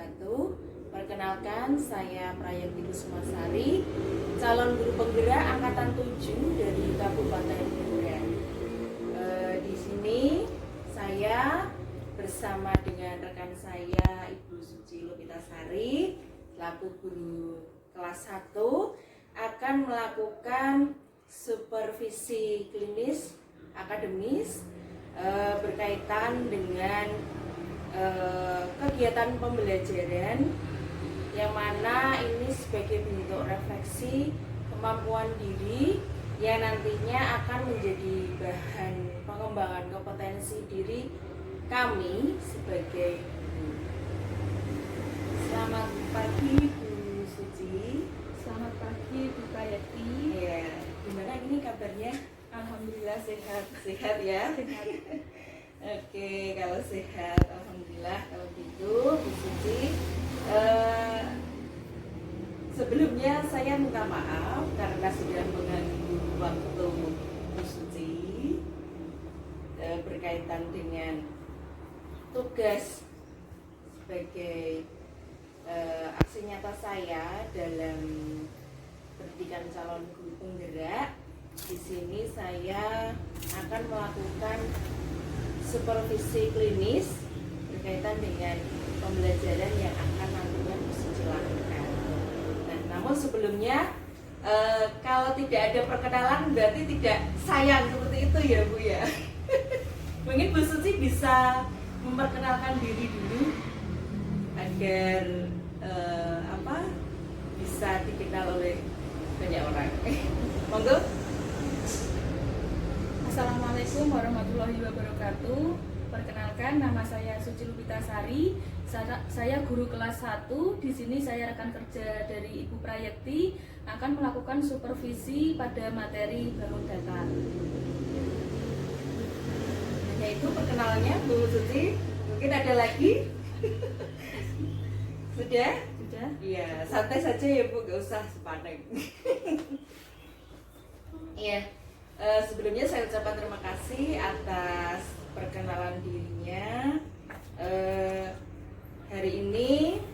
wabarakatuh. Perkenalkan, saya Prayati Kusumasari, calon guru penggerak angkatan 7 dari Kabupaten Blora. Di sini saya bersama dengan rekan saya Ibu Suci Lupitasari selaku guru kelas 1 akan melakukan supervisi klinis akademis berkaitan dengan kegiatan pembelajaran yang mana ini sebagai bentuk refleksi kemampuan diri yang nantinya akan menjadi bahan pengembangan kompetensi diri kami sebagai guru. Selamat pagi Bu Suci. Selamat pagi Bu Prayati. Ya, gimana ini kabarnya? Alhamdulillah sehat. Sehat ya? Sehat. Oke, kalau sehat, alhamdulillah. Kalau gitu, Bu Suci, sebelumnya saya minta maaf karena sudah mengganggu waktu Bu Suci berkaitan dengan tugas sebagai aksi nyata saya dalam pendidikan calon guru penggerak. Di sini saya akan melakukan supervisi klinis berkaitan dengan pembelajaran yang akan nantinya Bu Suci lakukan. Nah, namun sebelumnya kalau tidak ada perkenalan berarti tidak sayang seperti itu ya Bu ya. Mungkin Bu Suci bisa memperkenalkan diri dulu agar bisa dikenal oleh banyak orang. Monggo. Assalamualaikum warahmatullahi wabarakatuh. Perkenalkan, nama saya Suci Lupitasari. Saya guru kelas 1. Di sini saya rekan kerja dari Ibu Prayati akan melakukan supervisi pada materi bangun datar. Hanya itu perkenalannya Bu Suci. Mungkin ada lagi? Sudah? Sudah? Iya, santai saja ya Bu, gak usah sepanik. Iya, sebelumnya saya ucapkan terima kasih atas perkenalan dirinya. Hari ini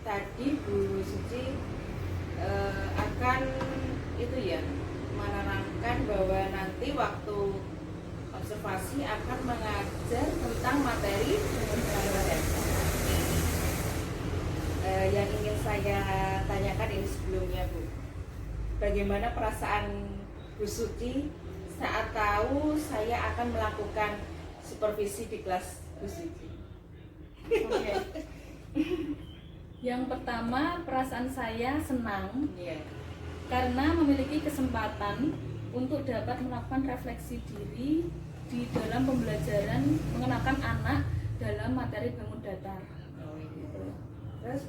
tadi Bu Suci akan itu ya menerangkan bahwa nanti waktu observasi akan mengajar tentang materi yang ingin saya tanyakan ini sebelumnya Bu. Bagaimana perasaan Bu Suci saat tahu saya akan melakukan supervisi di kelas Bu Suci? Oke. Yang pertama, perasaan saya senang karena memiliki kesempatan untuk dapat melakukan refleksi diri di dalam pembelajaran mengenakan anak dalam materi bangun datar. Terus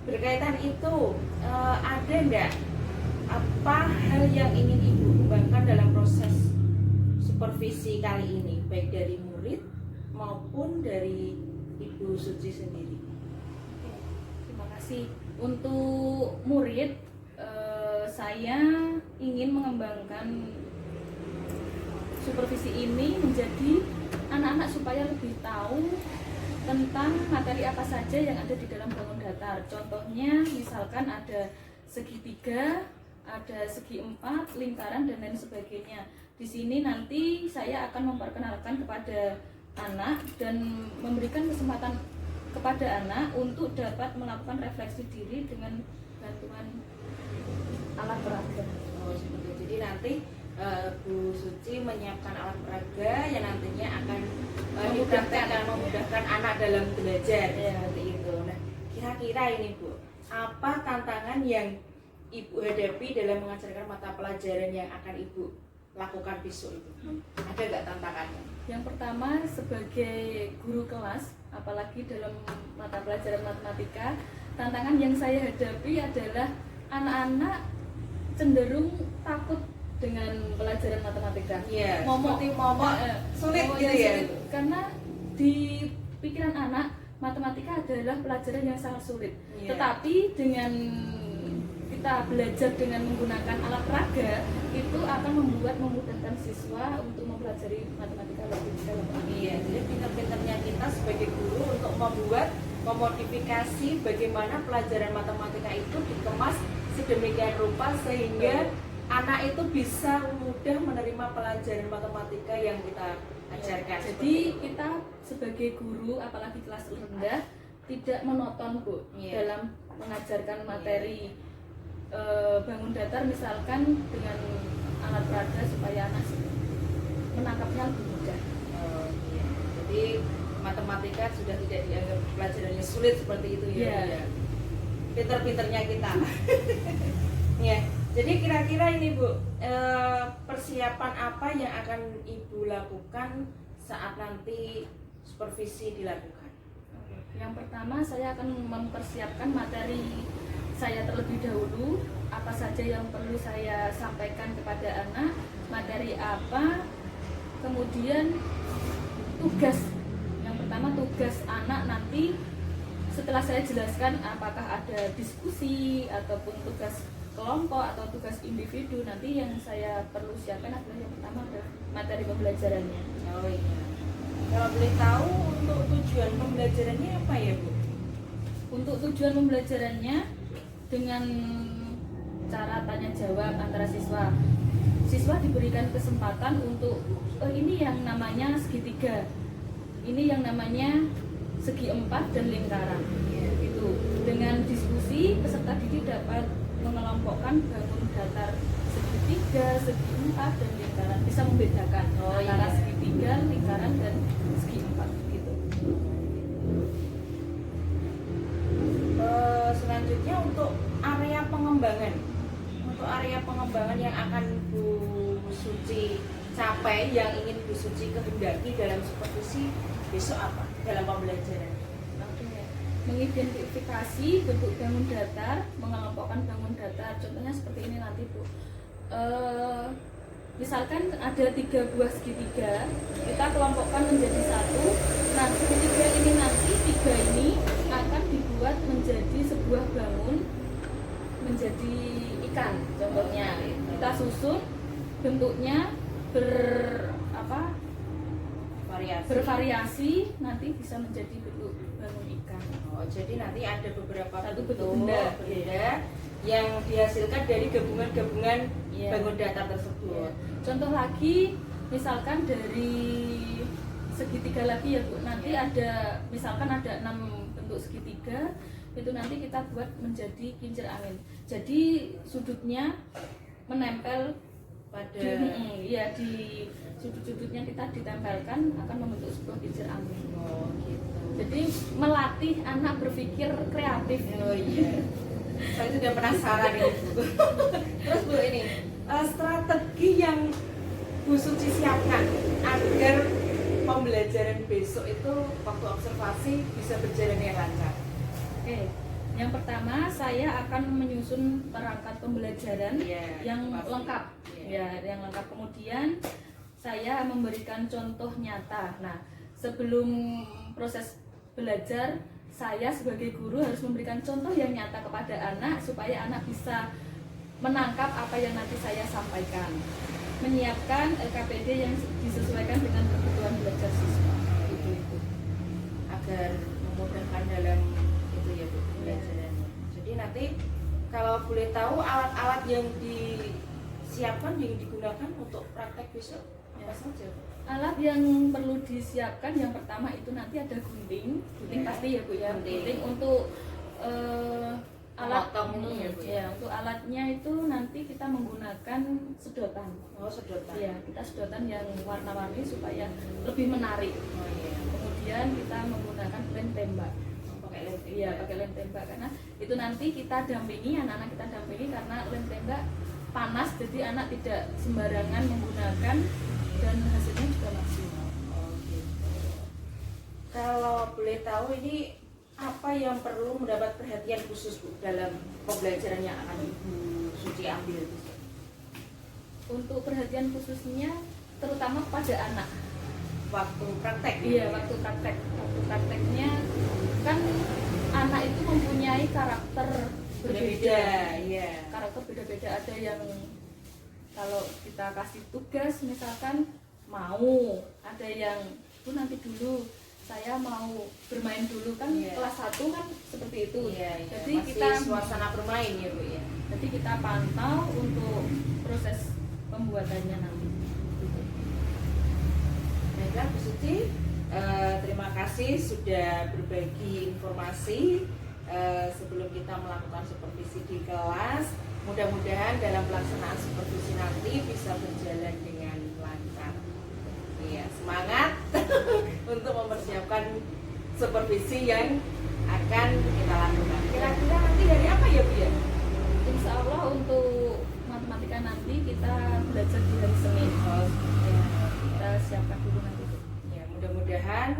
berkaitan itu ada enggak apa hal yang ingin Ibu kembangkan dalam proses supervisi kali ini, baik dari murid maupun dari Ibu Suci sendiri? Oke, terima kasih. Untuk murid, saya ingin mengembangkan supervisi ini menjadi anak-anak supaya lebih tahu tentang materi apa saja yang ada di dalam bangun datar. Contohnya, misalkan ada segitiga, ada segi 4, lingkaran, dan lain sebagainya. Di sini nanti saya akan memperkenalkan kepada anak dan memberikan kesempatan kepada anak untuk dapat melakukan refleksi diri dengan bantuan alat peraga. Oh, seperti itu. Jadi nanti Bu Suci menyiapkan alat peraga yang nantinya akan memudahkan anak dalam belajar seperti itu. Nah, kira-kira ini Bu, apa tantangan yang Ibu hadapi dalam mengajarkan mata pelajaran yang akan Ibu lakukan besok itu? Ada nggak tantangannya? Yang pertama, sebagai guru kelas, apalagi dalam mata pelajaran matematika, tantangan yang saya hadapi adalah anak-anak cenderung takut dengan pelajaran matematika. Iya. Momok Sulit momok gitu yang ya. sulit. Karena di pikiran anak, matematika adalah pelajaran yang sangat sulit. Iya. Tetapi dengan kita belajar dengan menggunakan alat peraga, itu akan memudahkan siswa untuk mempelajari matematika lebih dalam. Iya, jadi pinter-pinternya kita sebagai guru untuk membuat memodifikasi bagaimana pelajaran matematika itu dikemas sedemikian rupa sehingga anak itu bisa mudah menerima pelajaran matematika yang kita ajarkan. Jadi kita sebagai guru, apalagi kelas rendah, tidak monoton Bu dalam mengajarkan materi bangun datar misalkan dengan alat peraga supaya anak menangkapnya lebih mudah. Jadi matematika sudah tidak dianggap pelajaran yang sulit seperti itu ya. Pinter-pinternya kita. Ya. Jadi kira-kira ini Bu, persiapan apa yang akan Ibu lakukan saat nanti supervisi dilakukan? Yang pertama saya akan mempersiapkan materi saya terlebih dahulu, apa saja yang perlu saya sampaikan kepada anak, materi apa, kemudian tugas. Yang pertama tugas anak nanti setelah saya jelaskan apakah ada diskusi ataupun tugas kelompok atau tugas individu, nanti yang saya perlu siapkan adalah yang pertama adalah materi pembelajarannya. Oh iya. Kalau boleh tahu untuk tujuan pembelajarannya apa ya Bu? Untuk tujuan pembelajarannya dengan cara tanya jawab antara siswa. Siswa diberikan kesempatan untuk ini yang namanya segitiga, ini yang namanya segi empat dan lingkaran. Itu dengan diskusi peserta didik dapat mengelompokkan bangun datar segitiga, segi empat dan lingkaran, bisa membedakan antara segitiga, lingkaran dan segi empat gitu. Selanjutnya untuk area pengembangan yang akan Bu Suci capai, yang ingin Bu Suci kehendaki dalam supervisi besok apa dalam pembelajaran? Mengidentifikasi bentuk bangun datar, mengelompokkan bangun datar. Contohnya seperti ini nanti Bu. Misalkan ada 3 buah segitiga, kita kelompokkan menjadi satu. Nah, segitiga ini nanti 3 ini akan dibuat menjadi sebuah bangun, menjadi ikan. Contohnya kita susun bentuknya bervariasi, nanti bisa menjadi bentuk bangun ikan. Oh, jadi nanti ada beberapa Satu bentuk benda yang dihasilkan dari gabungan-gabungan bangun datar tersebut. Contoh lagi, misalkan dari segitiga lagi ya Bu, nanti ada misalkan ada 6 bentuk segitiga, itu nanti kita buat menjadi kincir angin. Jadi sudutnya menempel Pada di sudut-sudutnya kita ditempelkan akan membentuk sebuah kincir angin. oh gitu. Jadi melatih anak berpikir kreatif. Oh iya. Saya sudah penasaran ini Bu. Terus Bu, ini strategi yang Bu Suci siapkan agar pembelajaran besok itu waktu observasi bisa berjalan dengan lancar. Oke. Yang pertama saya akan menyusun perangkat pembelajaran yang pasti. lengkap. Yang lengkap. Kemudian saya memberikan contoh nyata. Nah, sebelum proses belajar, saya sebagai guru harus memberikan contoh yang nyata kepada anak supaya anak bisa menangkap apa yang nanti saya sampaikan. Menyiapkan LKPD yang disesuaikan dengan kebutuhan belajar siswa. Itu. Agar memudahkan dalam itu ya Bu pembelajarannya. Jadi nanti kalau boleh tahu alat-alat yang disiapkan yang digunakan untuk praktek besok apa saja Bu? Alat yang perlu disiapkan yang pertama itu nanti ada gunting pasti ya Bu ya. Gunting untuk alat Potong itu ya Bu. Ya, untuk alatnya itu nanti kita menggunakan sedotan. Oh, sedotan. Ya, kita sedotan yang warna-warni supaya lebih menarik. Oh iya. Kemudian kita menggunakan lem tembak. Pakai lem tembak. Iya, pakai lem tembak karena itu nanti kita dampingi, anak-anak kita dampingi karena lem tembak panas, jadi anak tidak sembarangan menggunakan dan hasilnya juga maksimal. Oh gitu. Kalau boleh tahu ini apa yang perlu mendapat perhatian khusus Bu dalam pembelajaran yang akan Ibu Suci ambil? Untuk perhatian khususnya terutama kepada anak. Waktu praktek? Iya, waktu praktek. Waktu prakteknya kan anak itu mempunyai karakter berbeda. Iya. Karakter beda-beda, ada yang kalau kita kasih tugas misalkan mau, ada yang Bu nanti dulu saya mau bermain dulu kan. Iya. Kelas 1 kan seperti itu. Iya, iya. Jadi Masih kita suasana bermain ya Bu ya. jadi kita pantau untuk proses pembuatannya nanti. Gitu. Baiklah Bu Suci, terima kasih sudah berbagi informasi sebelum kita melakukan supervisi di kelas. Mudah-mudahan dalam pelaksanaan supervisi nanti bisa berjalan dengan lancar. Iya, semangat untuk mempersiapkan supervisi yang akan kita lakukan. Kira-kira nanti dari apa ya Bu ya? Insya Allah untuk matematika nanti kita belajar di hari Senin. Oh, ya. Kita siapkan dulu nanti. Ya, mudah-mudahan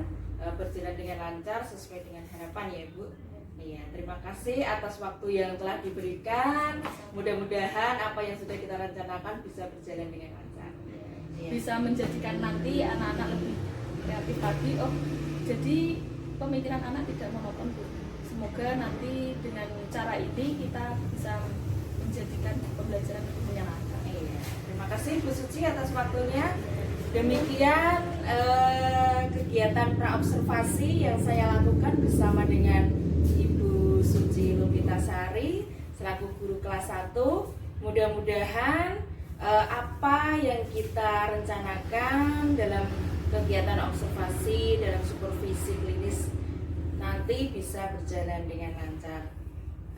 berjalan dengan lancar sesuai dengan harapan ya Bu. Iya, terima kasih atas waktu yang telah diberikan. Mudah-mudahan apa yang sudah kita rencanakan bisa berjalan dengan lancar. Iya. Bisa menjadikan nanti anak-anak lebih kreatif lagi. Oh, jadi pemikiran anak tidak monoton Bu. Semoga nanti dengan cara ini kita bisa menjadikan pembelajaran lebih menyenangkan. Iya. Terima kasih Bu Suci atas waktunya. Demikian kegiatan praobservasi yang saya lakukan bersama dengan Ibu Suci Lupitasari selaku guru kelas 1. Mudah-mudahan apa yang kita rencanakan dalam kegiatan observasi dalam supervisi klinis nanti bisa berjalan dengan lancar.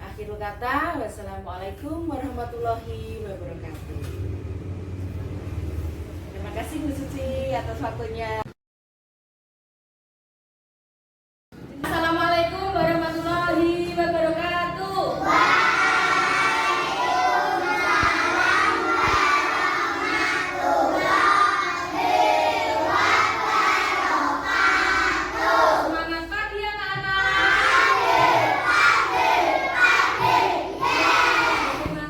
Akhirul kata, wassalamualaikum warahmatullahi wabarakatuh. Terima kasih Bu Suci atas waktunya. Assalamualaikum warahmatullahi wabarakatuh. Semangat pagi anak-anak.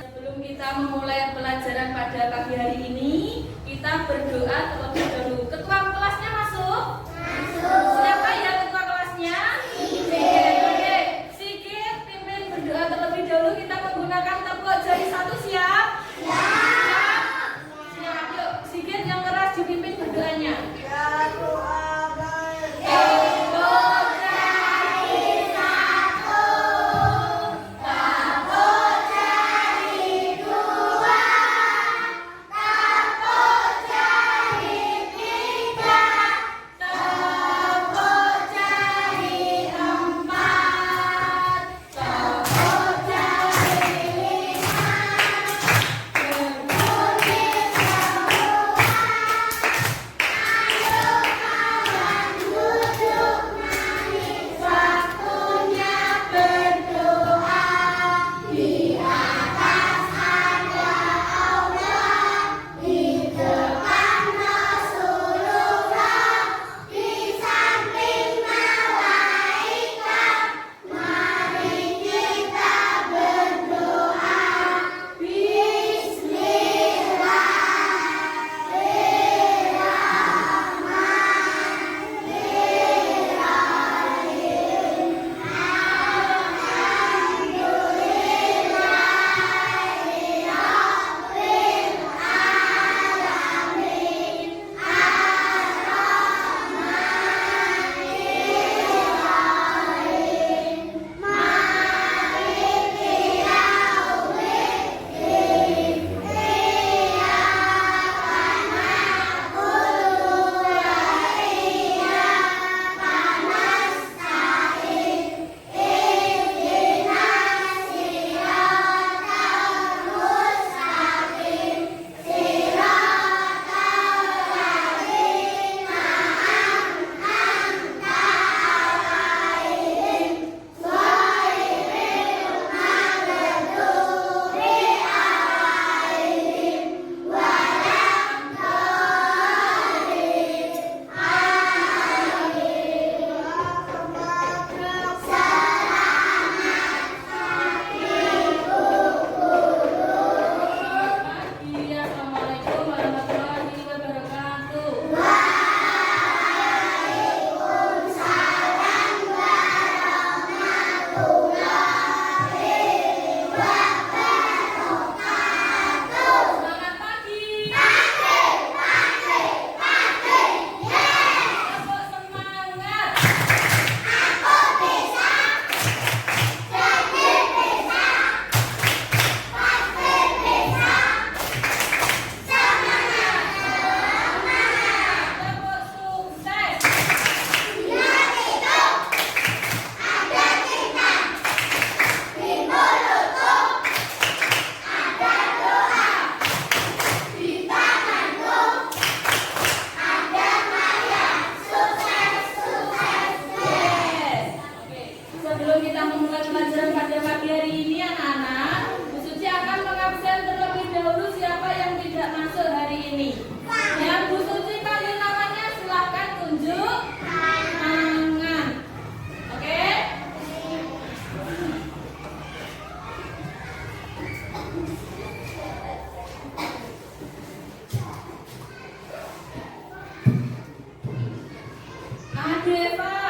Sebelum kita memulai pelajaran pada pagi hari ini, kita berdoa terlebih dahulu. Ketua kelasnya Sebelum kita memulai pelajaran pada pagi hari ini anak-anak, Bu Suci akan mengabsen terlebih dahulu siapa yang tidak masuk hari ini. Yang Bu Suci panggil namanya silahkan tunjuk tangan. Oke? Adeva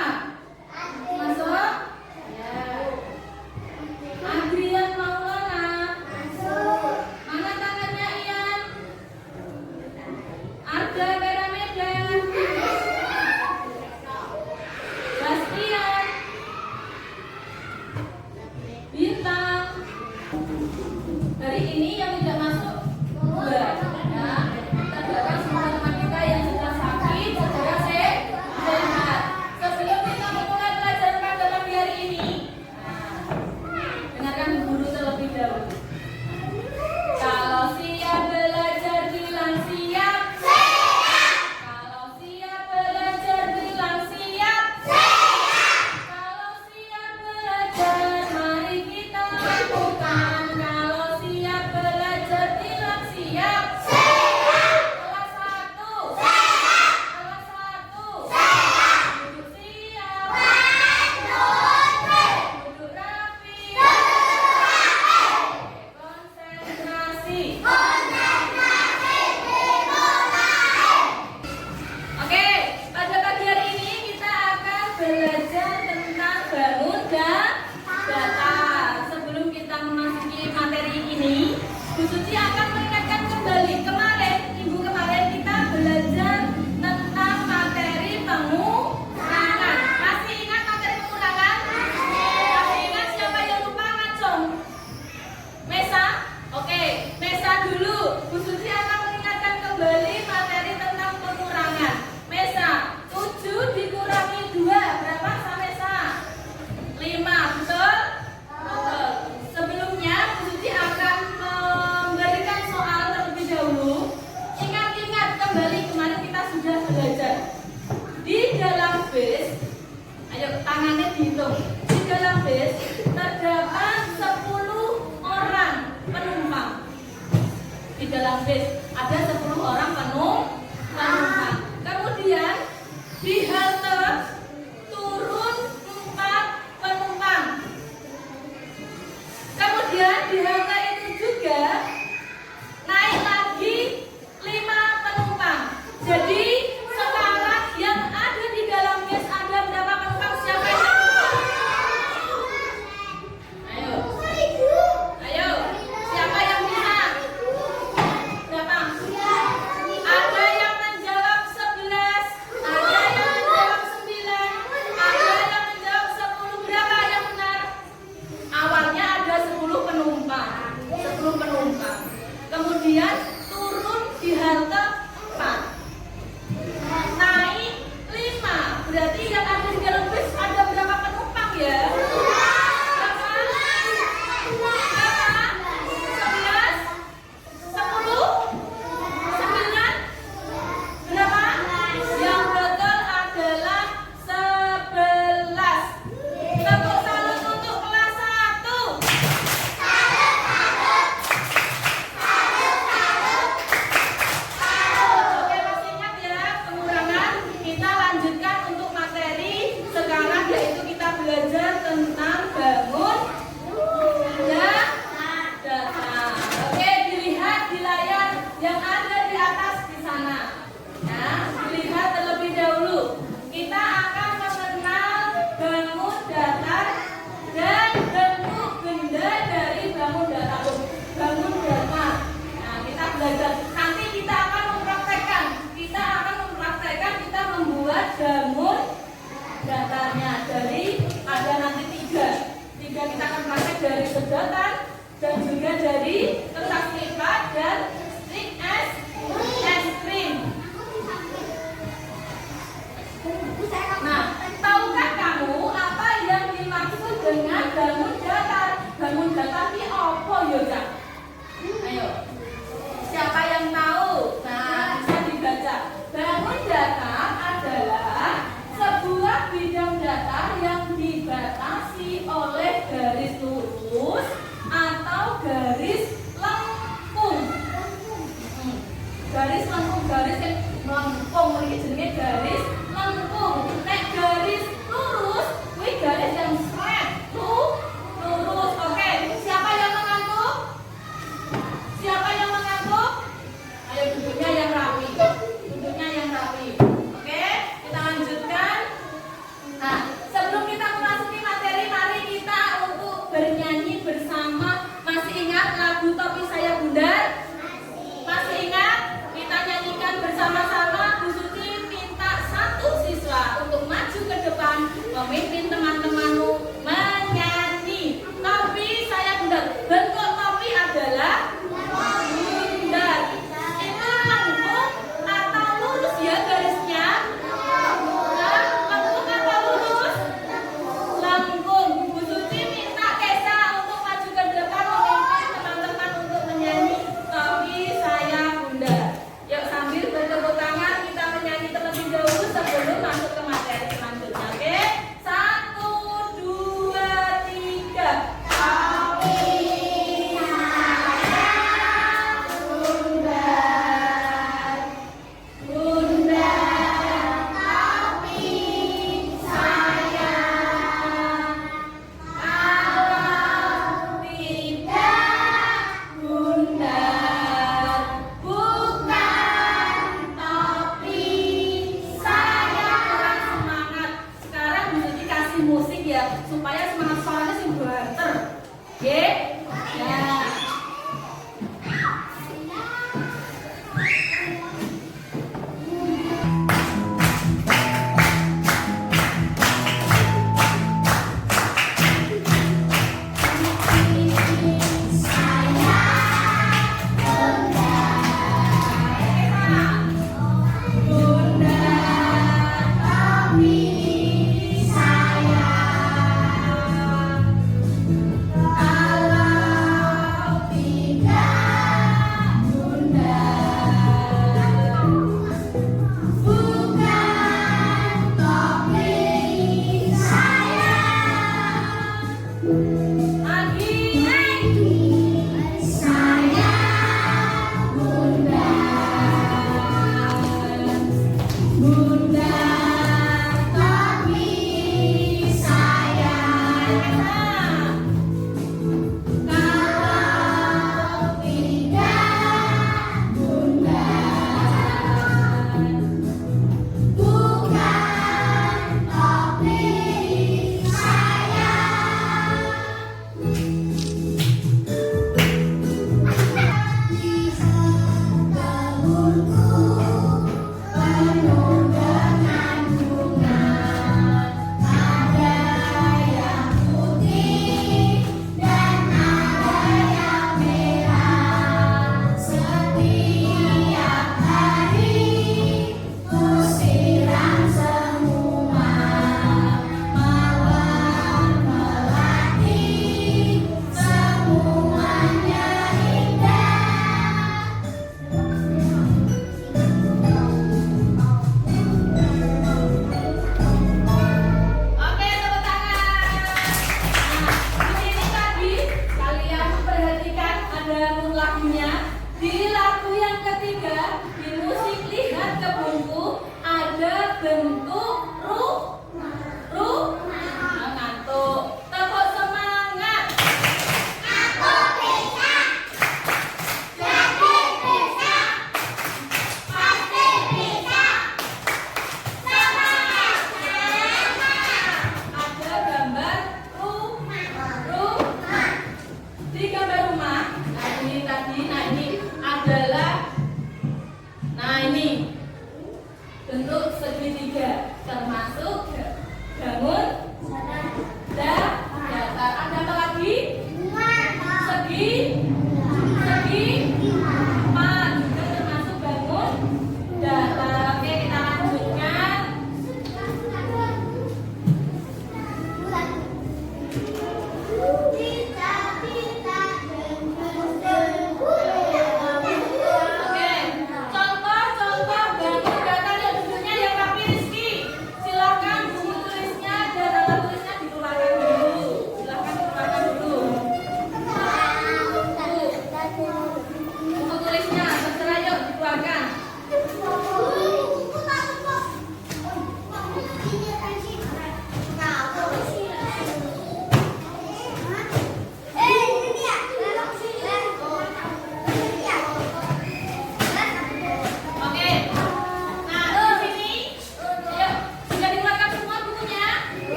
masuk? Ya. Adrian Maulana masuk. Mana tangannya Ian? Arda Peramedan. Bastian. Bintang. Hari ini yang tidak masuk dua. Ya. Kita doakan semua teman kita yang sedang sakit segera sehat. Sebelum kita memulai pelajaran pada pagi hari ini, dengarkan guru terlebih dahulu. Kalau siap belajar bilang siap. Kalau siap belajar bilang siap. Kalau siap belajar mari kita lakukan. Kalau siap belajar bilang siap. Kelas 1. Kelas 1. Duduk siap. Duduk rapi. Konsentrasi. Oke, pada pagi hari ini kita akan belajar tentang bangun dan datar. Sebelum kita memasuki materi ini, Bu Suci akan mengingatkan kembali minggu kemarin kita belajar tentang materi pengurangan. Masih ingat materi pengurangan? Masih ingat siapa yang lupa ngacung? Mesa? Oke, Mesa dulu. Bu Suci akan mengingatkan kembali materi tentang pengurangan. Mesa, 7 dikurangi 2 berapa Sa Mesa? 5, betul? Betul. Sebelumnya Bu Suci akan memberikan soal terlebih dahulu. Ingat-ingat kembali kemarin kita sudah belajar. Di dalam bis, ayo tangannya dihitung. Di dalam bis terdapat 10 orang penumpang. Di dalam bis ada 10 orang penumpang. Kemudian di halte turun 4 penumpang. Kemudian di halte itu juga naik lagi 5 penumpang. Jadi sekarang yang ada di dalam bis ada berapa penumpang? Siapa yang tahu? Ayo. Ayo. Siapa yang bisa? Berapa? Ada yang menjawab 11, ada yang menjawab 9, ada yang menjawab 10. Berapa yang benar? Awalnya ada 10 penumpang. 10 penumpang. Kemudian turun di halte 4. Naik 5. Berarti yang ada di dalam bis ada berapa penumpang ya? Berapa? 11, 10, 9. Berapa? Yang betul adalah 11. Tepuk salut untuk kelas 1. Oke, masih ingat ya pengurangan? Kita lanjutkan untuk materi sekarang, yaitu kita belajar tentang bangun dan datar. Oke, dilihat di layar yang ada di atas di sana. Nah, dilihat terlebih dahulu. Kita akan mengenal bangun datar dan bentuk benda dari bangun datar. Bangun datar. Nah, kita belajar. Nanti kita akan mempraktekkan. Kita membuat bangun datarnya dari ada nanti 3. Kita akan praktek dari sedotan dan juga dari kertas lipat dan stick es krim. Nah, tahukah kamu apa yang dimaksud dengan bangun datar? Bangun datar ini apa ya, Kak? Ayo. Siapa yang tahu? Nah, bisa dibaca. Bangun datar adalah sebuah bidang datar yang dibatasi supaya semangat suaranya sing banter. Nggih? Ya.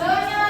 Bawahnya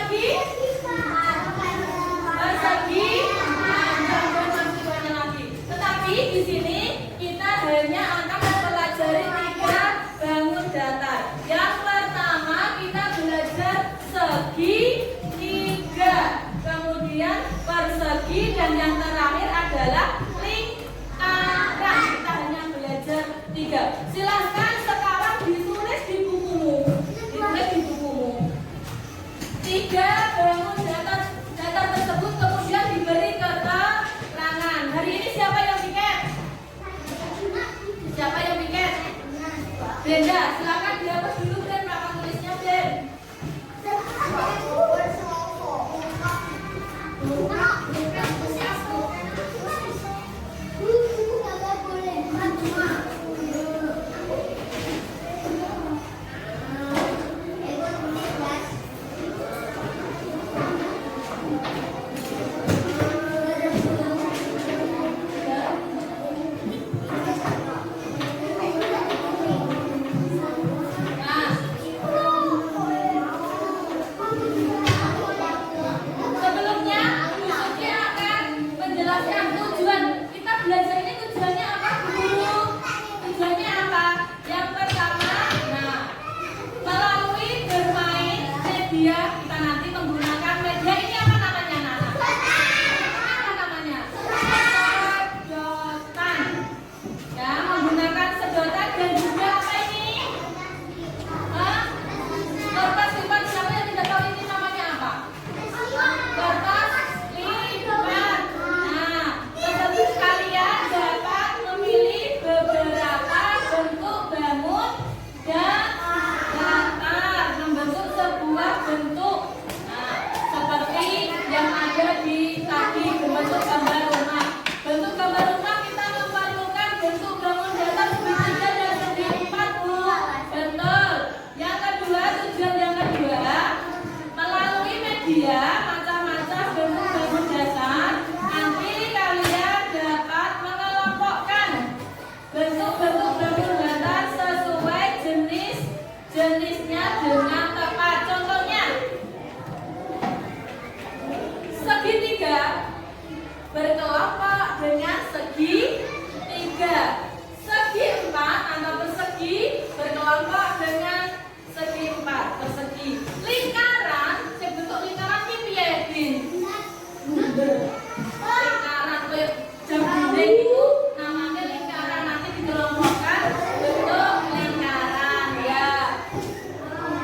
gitu namanya lingkaran, nanti dikelompokkan bentuk lingkaran ya.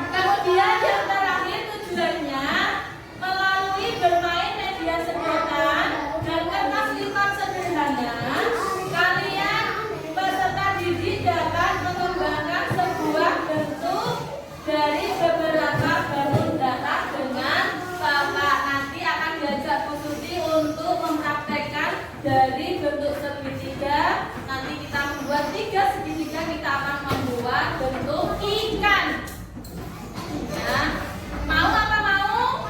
Kemudian yang terakhir tujuannya melalui bermain media sedotan dan kertas lipat sederhana, kalian peserta didik dapat mengembangkan sebuah bentuk dari beberapa balon datar dengan Bapak. Nanti akan diajak Bu Suci untuk mempraktekkan dari bentuk segitiga. Nanti kita membuat 3 segitiga, kita akan membuat bentuk ikan. Ya. Mau apa mau?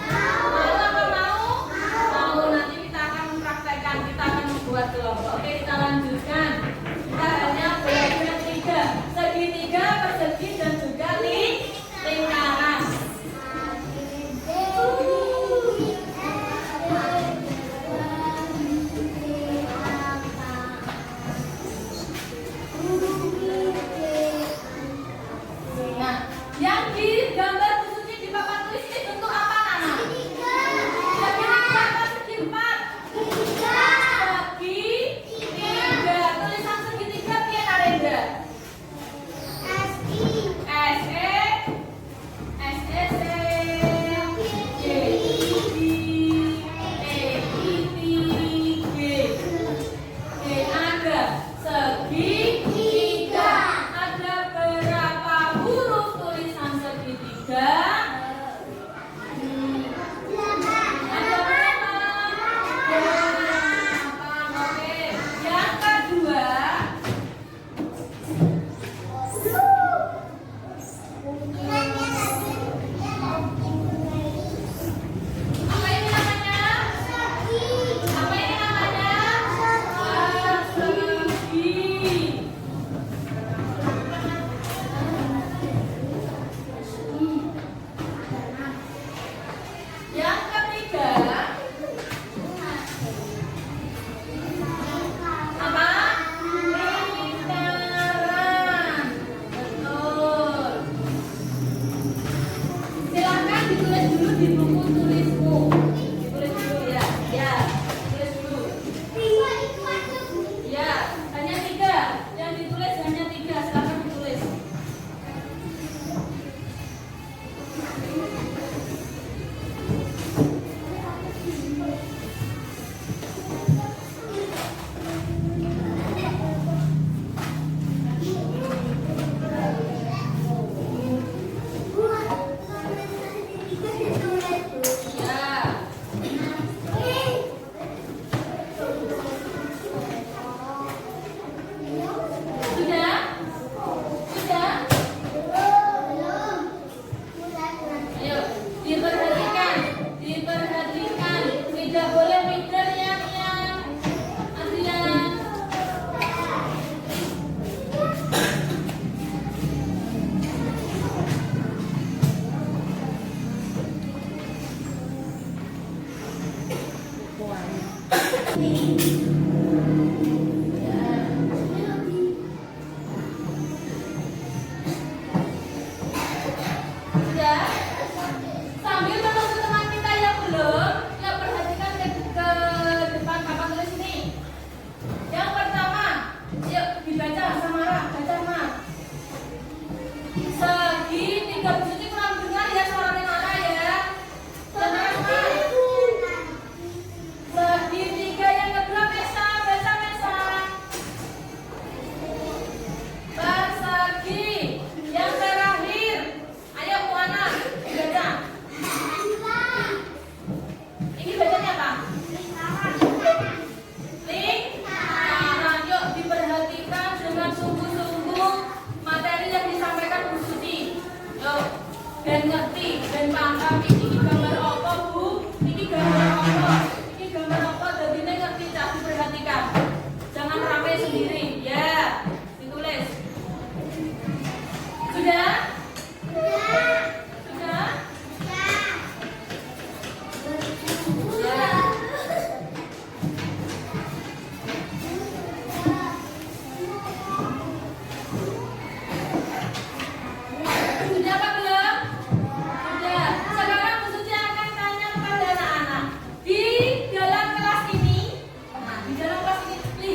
Mau apa mau? Mau. Nanti kita akan mempraktekkan, kita akan membuat kelompok. Oke, kita lanjutkan. Kita hanya belajar 3 segitiga, persegi dan juga lingkaran. Nah, yang di gambar Bu Suci di papan tulis ini bentuk apa, Nana? Segitiga apa segi 4? Segitiga. Tulisan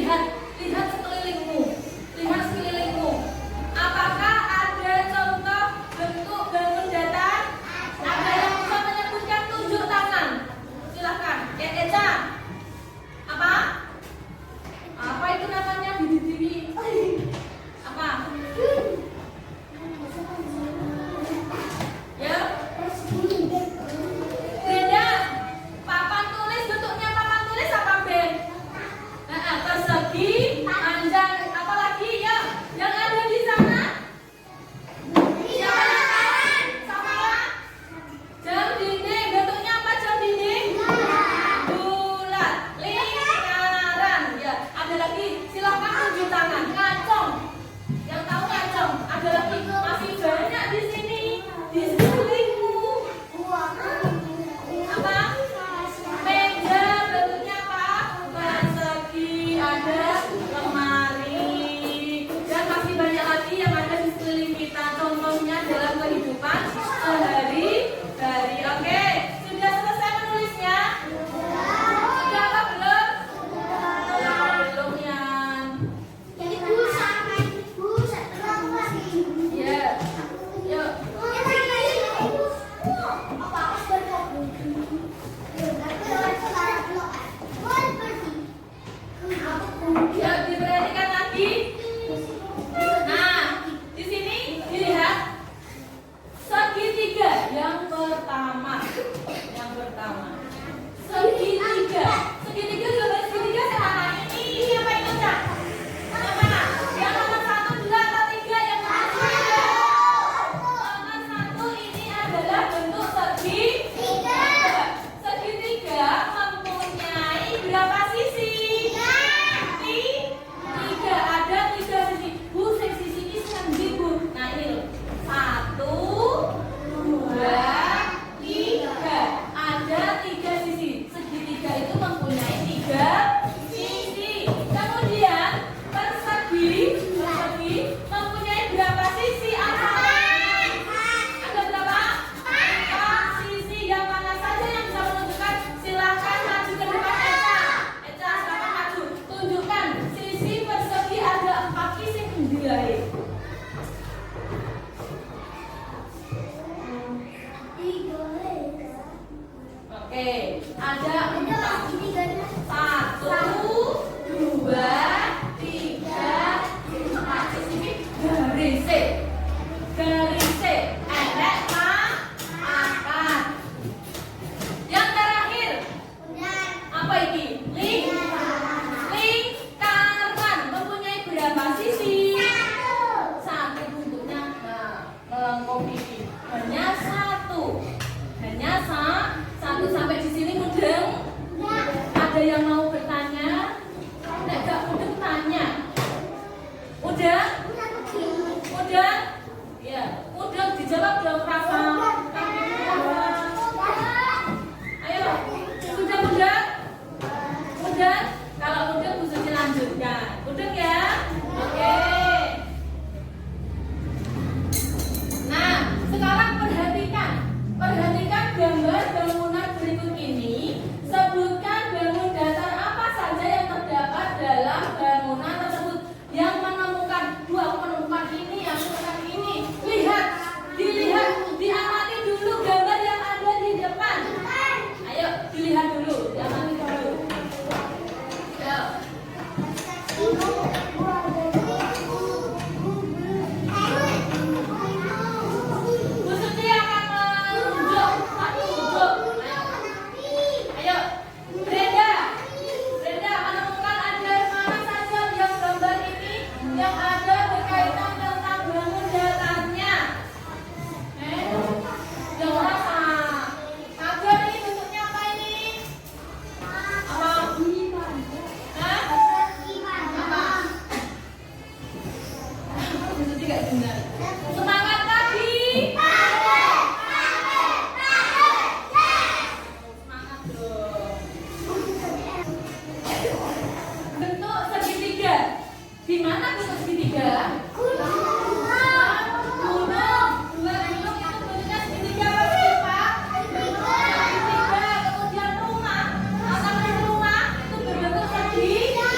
lihat sekelilingmu. Lihat sekelilingmu. Apakah ada contoh bentuk bangun datar? Ada yang bisa menyebutkan, tunjuk tangan. Silahkan. Eca. Apa? Apa itu namanya bididiri? Apa? Ya. Brenda, papan tulis bentuknya papan tulis apa, Ben? Nah, persegi, panjang, apa lagi ya? Yang ada di sana? Sama. Jam dinding, bentuknya apa jam dinding? Bulat, lingkaran. Ya, ada lagi. Silakan tunjuk tangan. Ngacong. Yang tahu ngacong? Ada lagi. Masih banyak di sini. Di sekelilingmu. Apa? Meja, bentuknya apa? Persegi, ada lemari. Dan masih banyak lagi yang ada di sekeliling kita. Contohnya dalam kehidupan sehari-hari. Oke, sudah selesai menulisnya? Sudah apa belum? Belum ya. Ya. Yuk. Ya, diperhatikan lagi. Nah, di sini dilihat segitiga yang pertama. Yang pertama. Segitiga. Segitiga gambar segitiga sama ini apa itu, Cak? Yang mana? Yang nomor 1, 2, atau 3? Yang nomor 1. Nomor 1 ini adalah bentuk segitiga. Segitiga mempunyai berapa sisi? Tiga, ada 3 sisi. Bu, sisi ini sendi, Bu. Nah, ini loh. 1, 2, 3. Ada 3 sisi. Segitiga itu mempunyai 3 sisi. Kemudian persegi mempunyai berapa sisi? Ada berapa? 4 sisi. Yang mana saja yang bisa menunjukkan? Silakan maju ke depan, Eca. Eca, silakan maju. Tunjukkan sisi persegi ada 4 sisi menjulai. Oke, ada 4. 1, 2, 3, 4 sisi. Garis C. Elek papan. Yang terakhir apa ini? Lingkaran mempunyai berapa sisi? 1 bentuknya melengkung ini. Hanya 1. Sampai di sini mudeng? Ada yang mau bertanya? Nek gak mudeng tanya. Udah? Ya, udah dijawab dong, Rafa. Ayo, sudah mudah? Kalau mudah Bu Suci lanjutkan. Mudah ya? Oke. Nah, sekarang perhatikan gambar bangunan berikut ini. Sebutkan bangun datar apa saja yang terdapat dalam bangunan tersebut. Yang menemukan, aku menemukan ini, yang menemukan ini. Dilihat, diamati dulu gambar yang ada di depan. Ayo, dilihat dulu, diamati dulu. Ayo. Bu Suci akan menunjuk. Ayo. Brenda, menemukan ada mana saja yang gambar ini yang ada berkaitan tentang bangun datarnya. Yang rasa. Kaget ini bentuknya apa ini? Apa? Hah? Apa? Bu Suci gak dengar. Semangat lagi. Semangat dong. Bentuk segitiga. Di mana bentuk segitiga? Gunung. Dua gunung itu bentuknya segitiga apa sih, Pak? Segitiga. Kemudian rumah. Atau rumah itu berbentuk segitiga.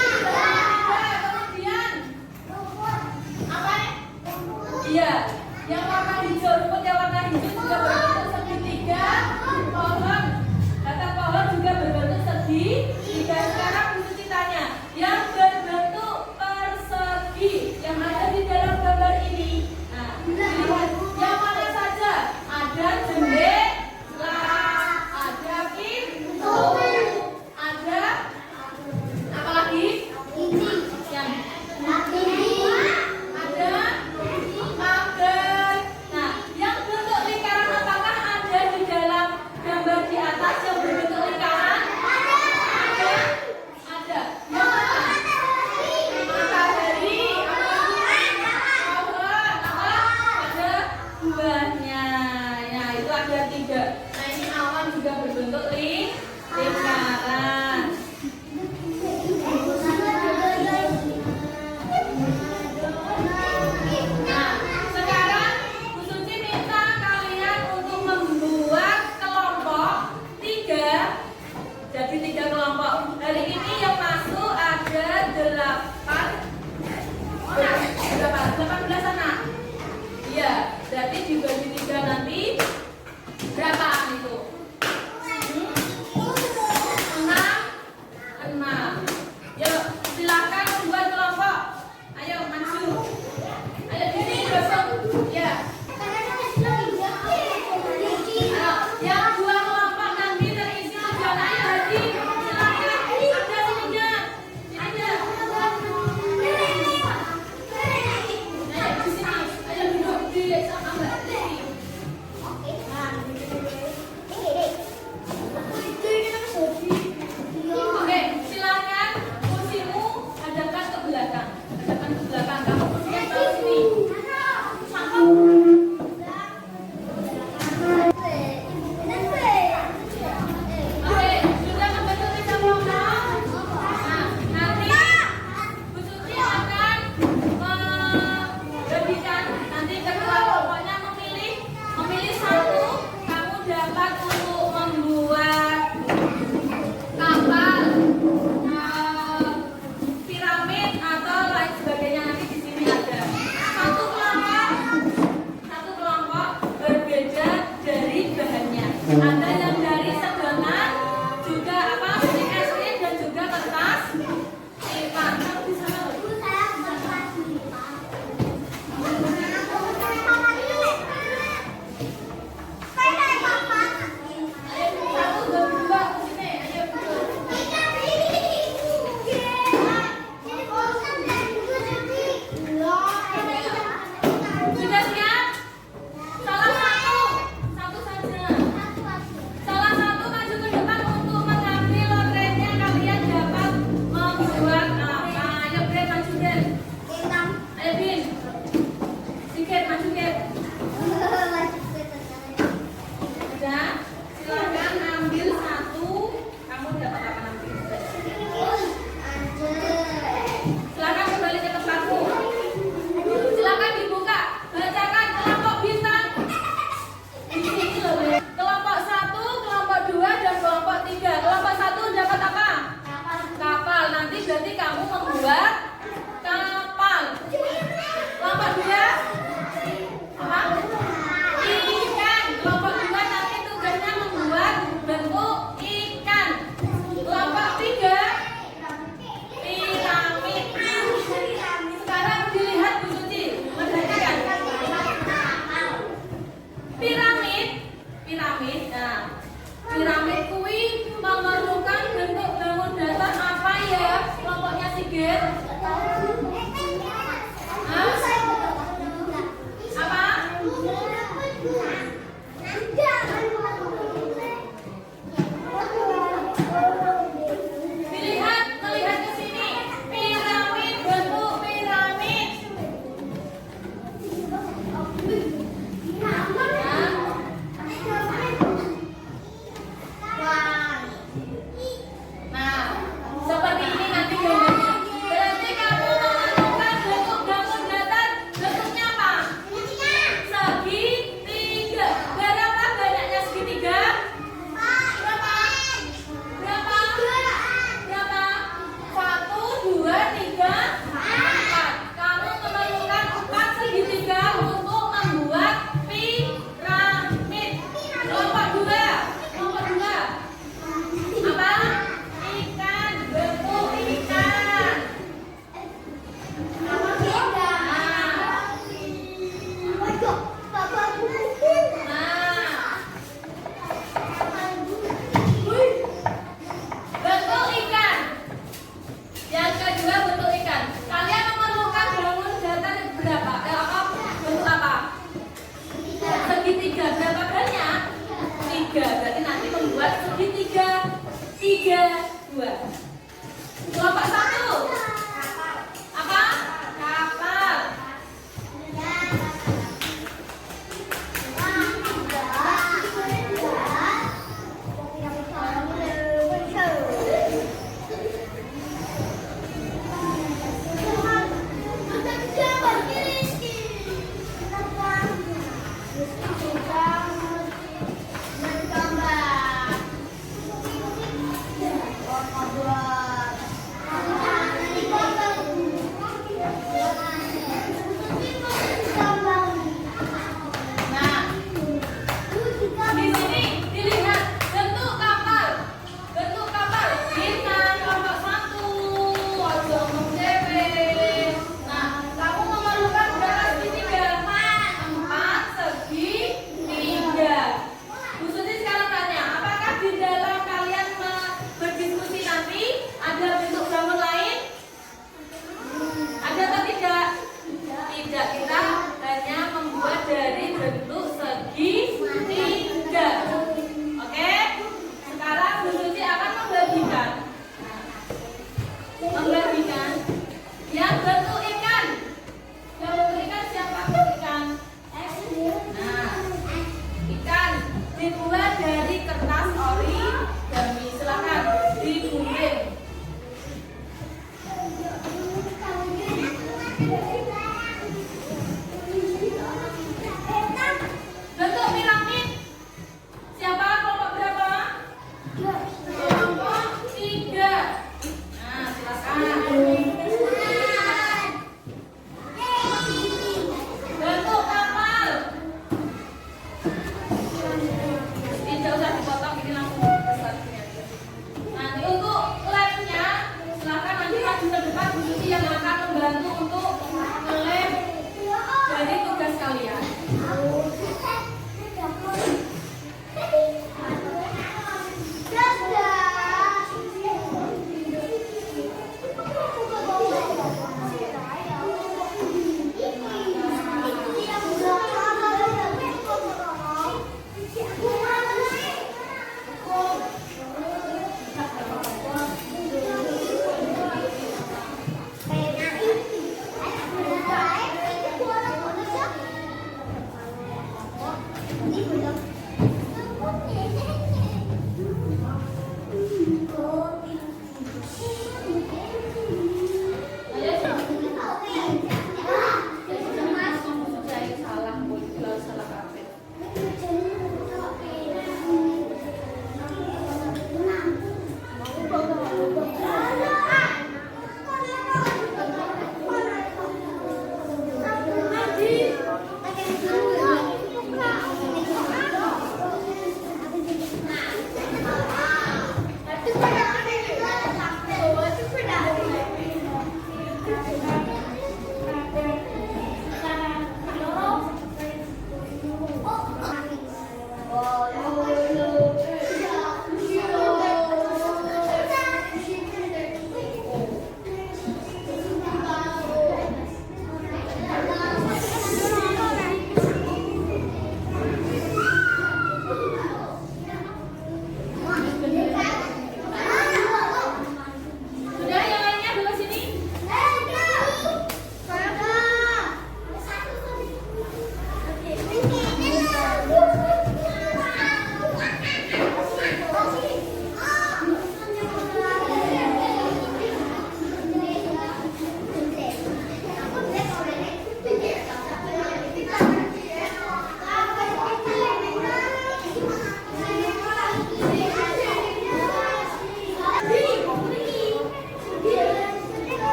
berapa? 18 anak. Iya, berarti dibagi 3 nanti berapaan itu? 6. Yuk, silakan membuat kelompok. Ayo maju. Ayo diri gosok. Ya. Ayo, yang 2 kelompok nanti terisi 7 anak. Ayo Hadi, silakan. Ada sininya. Ada. Ayo di sini. Ayo duduk di sama Mbak Lili. Oke, silakan kursimu hadapkan ke belakang. Hadapkan ke belakang. Kamu kursinya ke sini. Sangkut. Oke, sudah membentuk meja kelompok. Nah, nanti Bu Suci akan memberikan nanti ketua kelompoknya memilih satu. Kamu dapat untuk membuat kapal, piramid atau lain sebagainya. Nanti di sini ada satu kelompok berbeda dari bahannya. Ada yang dari sedotan, juga stik es krim dan juga kertas lipat. Kamu di sana loh. Ayo, 1, 2, ke sini. Ayo, sudah siap? Salah satu saja. Salah satu maju ke depan untuk mengambil lotrenya. Kalian dapat membuat apa? Ayo Bre, maju Bre. Ayo Bin. Sikit, maju Bre. Sudah, silakan ambil satu. Kamu dapat apa nanti? Silakan kembali ke tempatmu. Silakan dibuka. Bacakan kelompok bintang. Di sini loh, Bre. Kelompok 1, kelompok 2, dan kelompok 3. Kelompok 1 dapat apa? Kapal. Nanti berarti kamu membuat kapal. Kelompok 2 apa? Ikan. Kelompok 2 nanti tugasnya membuat bentuk ikan. Kelompok 3 piramid. Sekarang dilihat Bu Suci, perhatikan. Piramid. Nah, piramid kui memerlukan bentuk bangun datar apa ya? Kelompoknya Sigit. Hah? Apa? Melihat ke sini. Piramid, bentuk piramid. Nah, seperti ini nanti gambarnya. Berarti kamu Bentuk piramid. Siapa kelompok berapa? Kelompok 3. Nah, silakan. Bentuk kapal. Tidak usah dipotong, ini langsung besar gini aja. Nanti untuk labnya, silakan nanti maju ke depan Bu Suci yang akan membantu untuk nge-lab dari tugas kalian.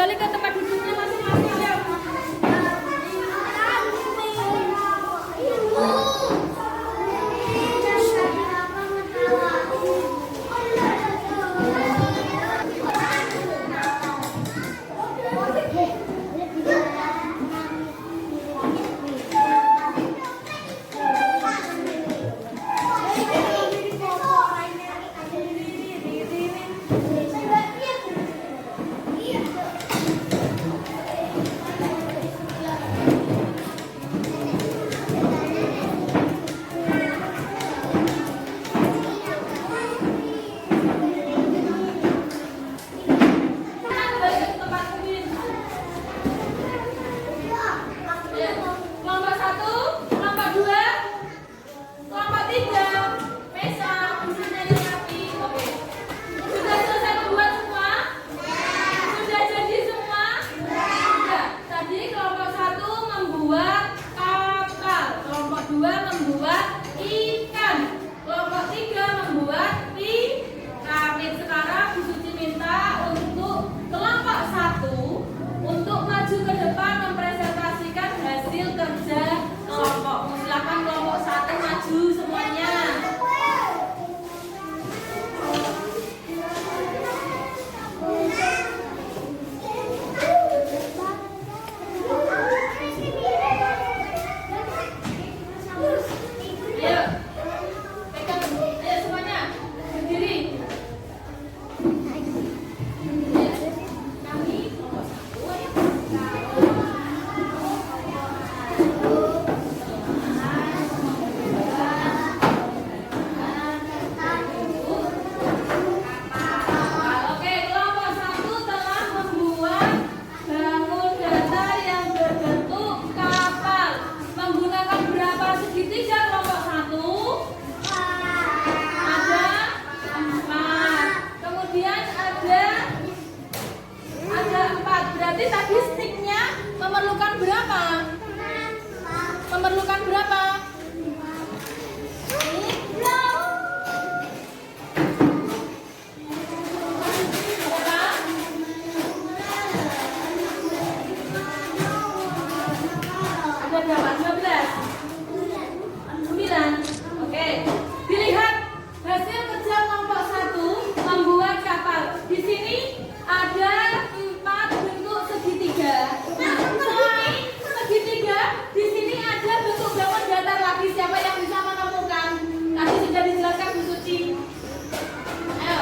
kembali ke tempat duduknya masing-masing ya. Kelompok 1, kelompok 2, kelompok 3, mesa, kursinya yang rapi. Oke. Sudah selesai membuat semua? Sudah jadi semua? Sudah. Tadi kelompok 1 membuat kapal, kelompok 2 membuat ikan, kelompok 3 membuat piramid. Sekarang Bu Suci minta untuk kelompok 1 untuk maju ke depan mempresentasikan hasil kerja kelompok. Silakan kelompok 1 maju semuanya. Ayo, pegang, ayo semuanya berdiri. Kami kelompok 1. Oke, kelompok 1 telah membuat bangun datar yang berbentuk kapal. Menggunakan berapa segitiga kelompok 1? Ada 4. Kemudian ada 4. Berarti tadi sticknya memerlukan berapa? Memerlukan berapa? Ada berapa? 12? 9? Oke. Dilihat hasil kerja kelompok 1 membuat kapal. Di sini ada 4 bentuk segitiga. Nah, selain segitiga, di sini ada bentuk bangun datar lagi. Siapa yang bisa menemukan? Tadi sudah dijelaskan Bu Suci. Ayo,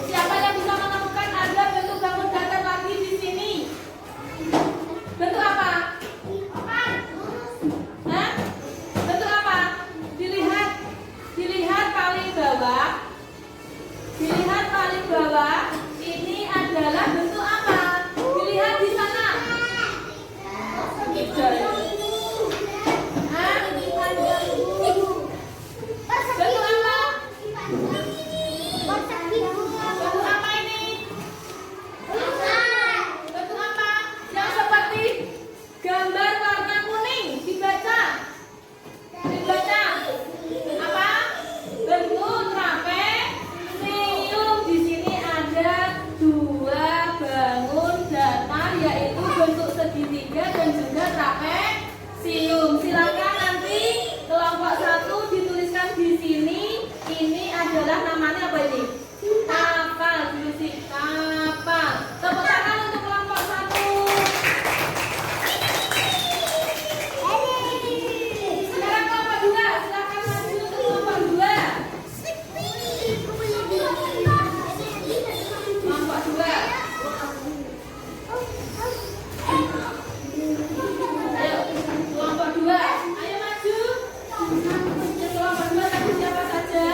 siapa yang bisa menemukan ada bentuk bangun datar lagi di sini? Bentuk apa? Hah? Bentuk apa? Dilihat paling bawah. Dilihat paling bawah. Ini adalah bentuk apa? Dilihat di sana. Hah? Bentuk apa? Bentuk apa ini? Bentuk apa? Yang seperti gambar warna kuning. Dibaca. Apa? Bentuk trapesium. Di sini ada 2 bangun datar, yaitu bentuk segitiga dan juga trapesium. Silakan nanti kelompok 1 dituliskan di sini. Ini adalah namanya apa ini? Kapal. Tulis kapal. Tepuk tangan untuk kelompok 1. Sekarang kelompok 2, silakan maju untuk kelompok 2. Kelompok 2. Ayo, kelompok 2. Ayo maju. Kelompok 2 tadi siapa saja?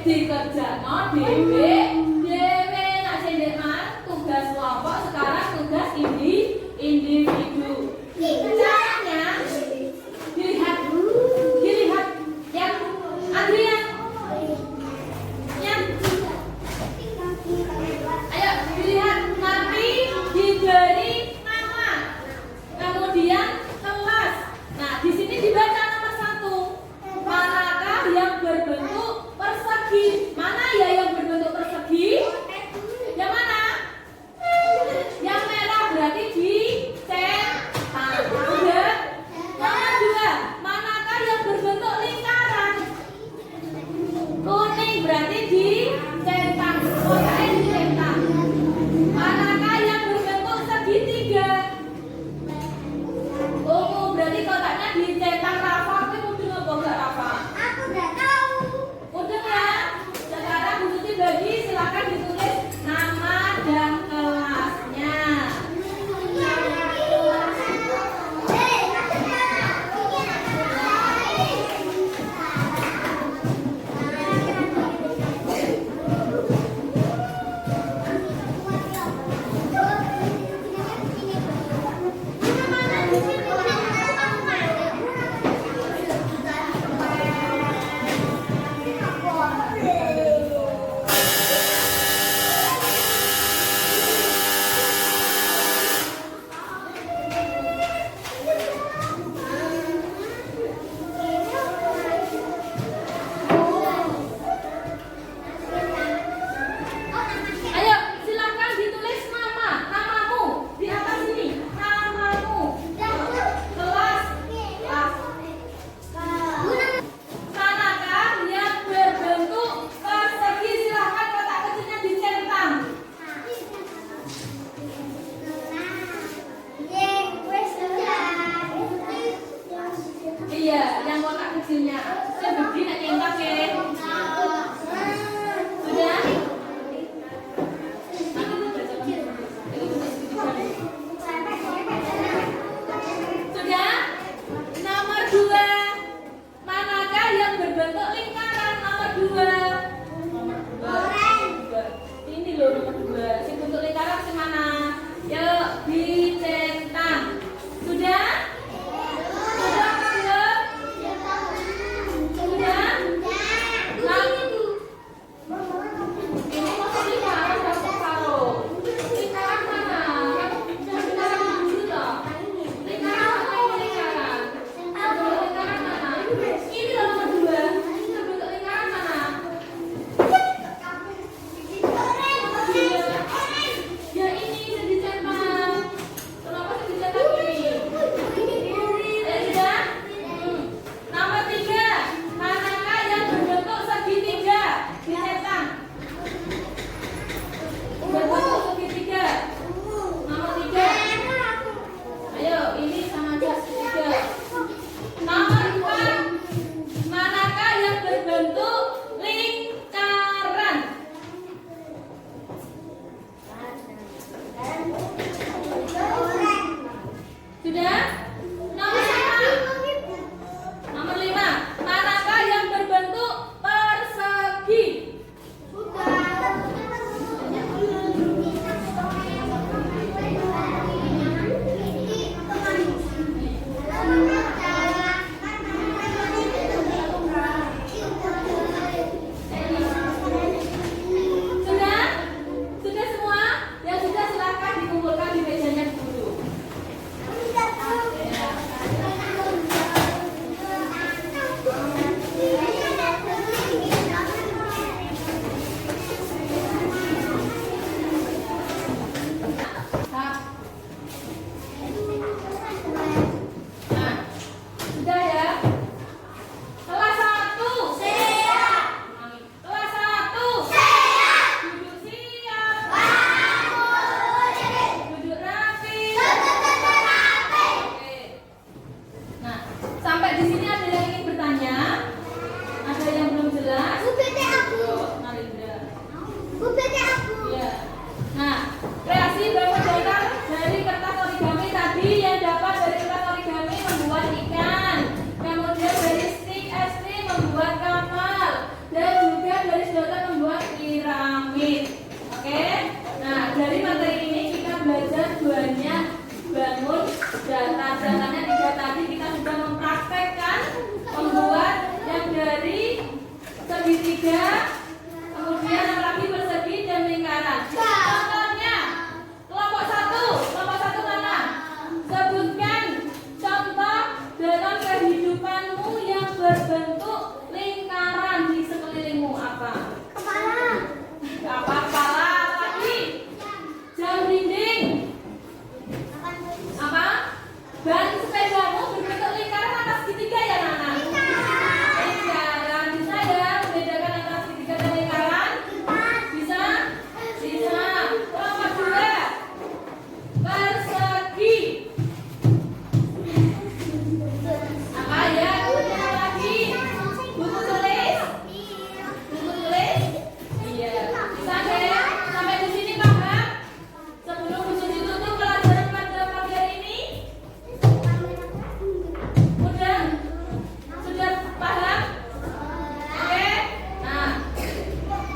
dikerjakno dhewe dhewe. Nak sendek man tugas kelompok, sekarang tugas individu. Caranya dilihat yang Adrian, yang ayo dilihat, nanti diberi nama, kemudian kelas. Nah di sini dibaca nomor 1. Manakah yang berbentuk persegi? Mana ya yang berbentuk persegi? segitiga, kemudian yang lagi persegi dan lingkaran. Contohnya, kelompok satu mana? Sebutkan contoh dalam kehidupanmu yang berbentuk lingkaran di sekelilingmu. Apa? Kepala lagi. Jam dinding. Apa? Ban sepedamu berbentuk lingkaran atau segitiga ya, Nana? Lingkaran. Bisa ya membedakan antara segitiga dan lingkaran? Bisa? Bisa. Kelompok 2. Persegi. Apa ya? Udah lagi. Buku tulis. Buku tulis. Iya. Bisa ya? Sampai di sini paham? Sebelum Bu Suci tutup pelajaran pada pagi hari ini, sudah paham? Oke. Nah,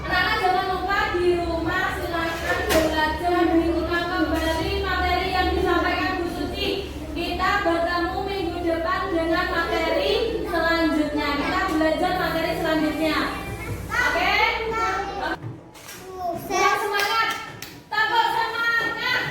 anak-anak jangan lupa di rumah silakan belajar mengulang kembali materi yang disampaikan Bu Suci. Kita bertemu minggu depan dengan materi selanjutnya. Kita belajar materi selanjutnya. Oke? Kurang semangat. Tambah semangat.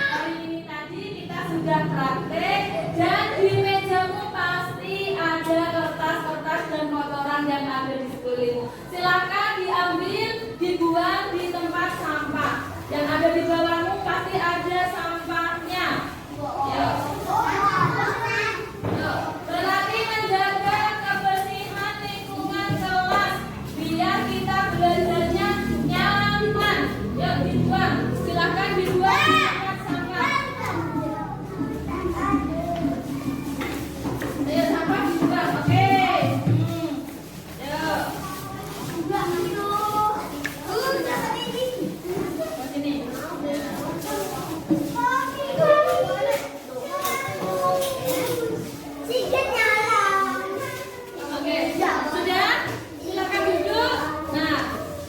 Hari ini tadi kita sudah praktek dan di mejamu pasti ada kertas-kertas dan kotoran yang ada di sekelilingmu. Silakan diambil, dibuang di tempat sampah. Yang ada di bawahmu pasti ada sampahnya. Yuk. Berlatih menjaga kebersihan lingkungan kelas biar kita belajarnya nyaman. Yuk dibuang. Silakan dibuang di tempat sampah. Ayo sampah dibuang. Oke. Yuk. Ke sini. Oke, sudah? Silakan duduk. Nah,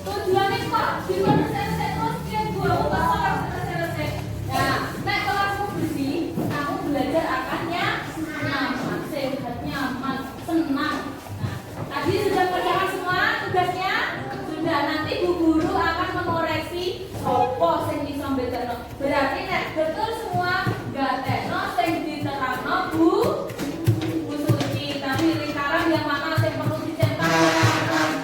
tujuannya kok gimana selesai terus dia buang basah harus selesai. Nah, nek kelasmu bersih, kamu belajar akan nyaman, sehat, nyaman, senang. Nah, tadi sudah kerjakan semua tugasnya? Sudah. Nanti Bu Guru akan mengoreksi sopo sing iso bedakno. Berarti nek betul semua gatekno sing diterangno Bu Suci. Tapi lingkaran yang mana yang perlu dicetak,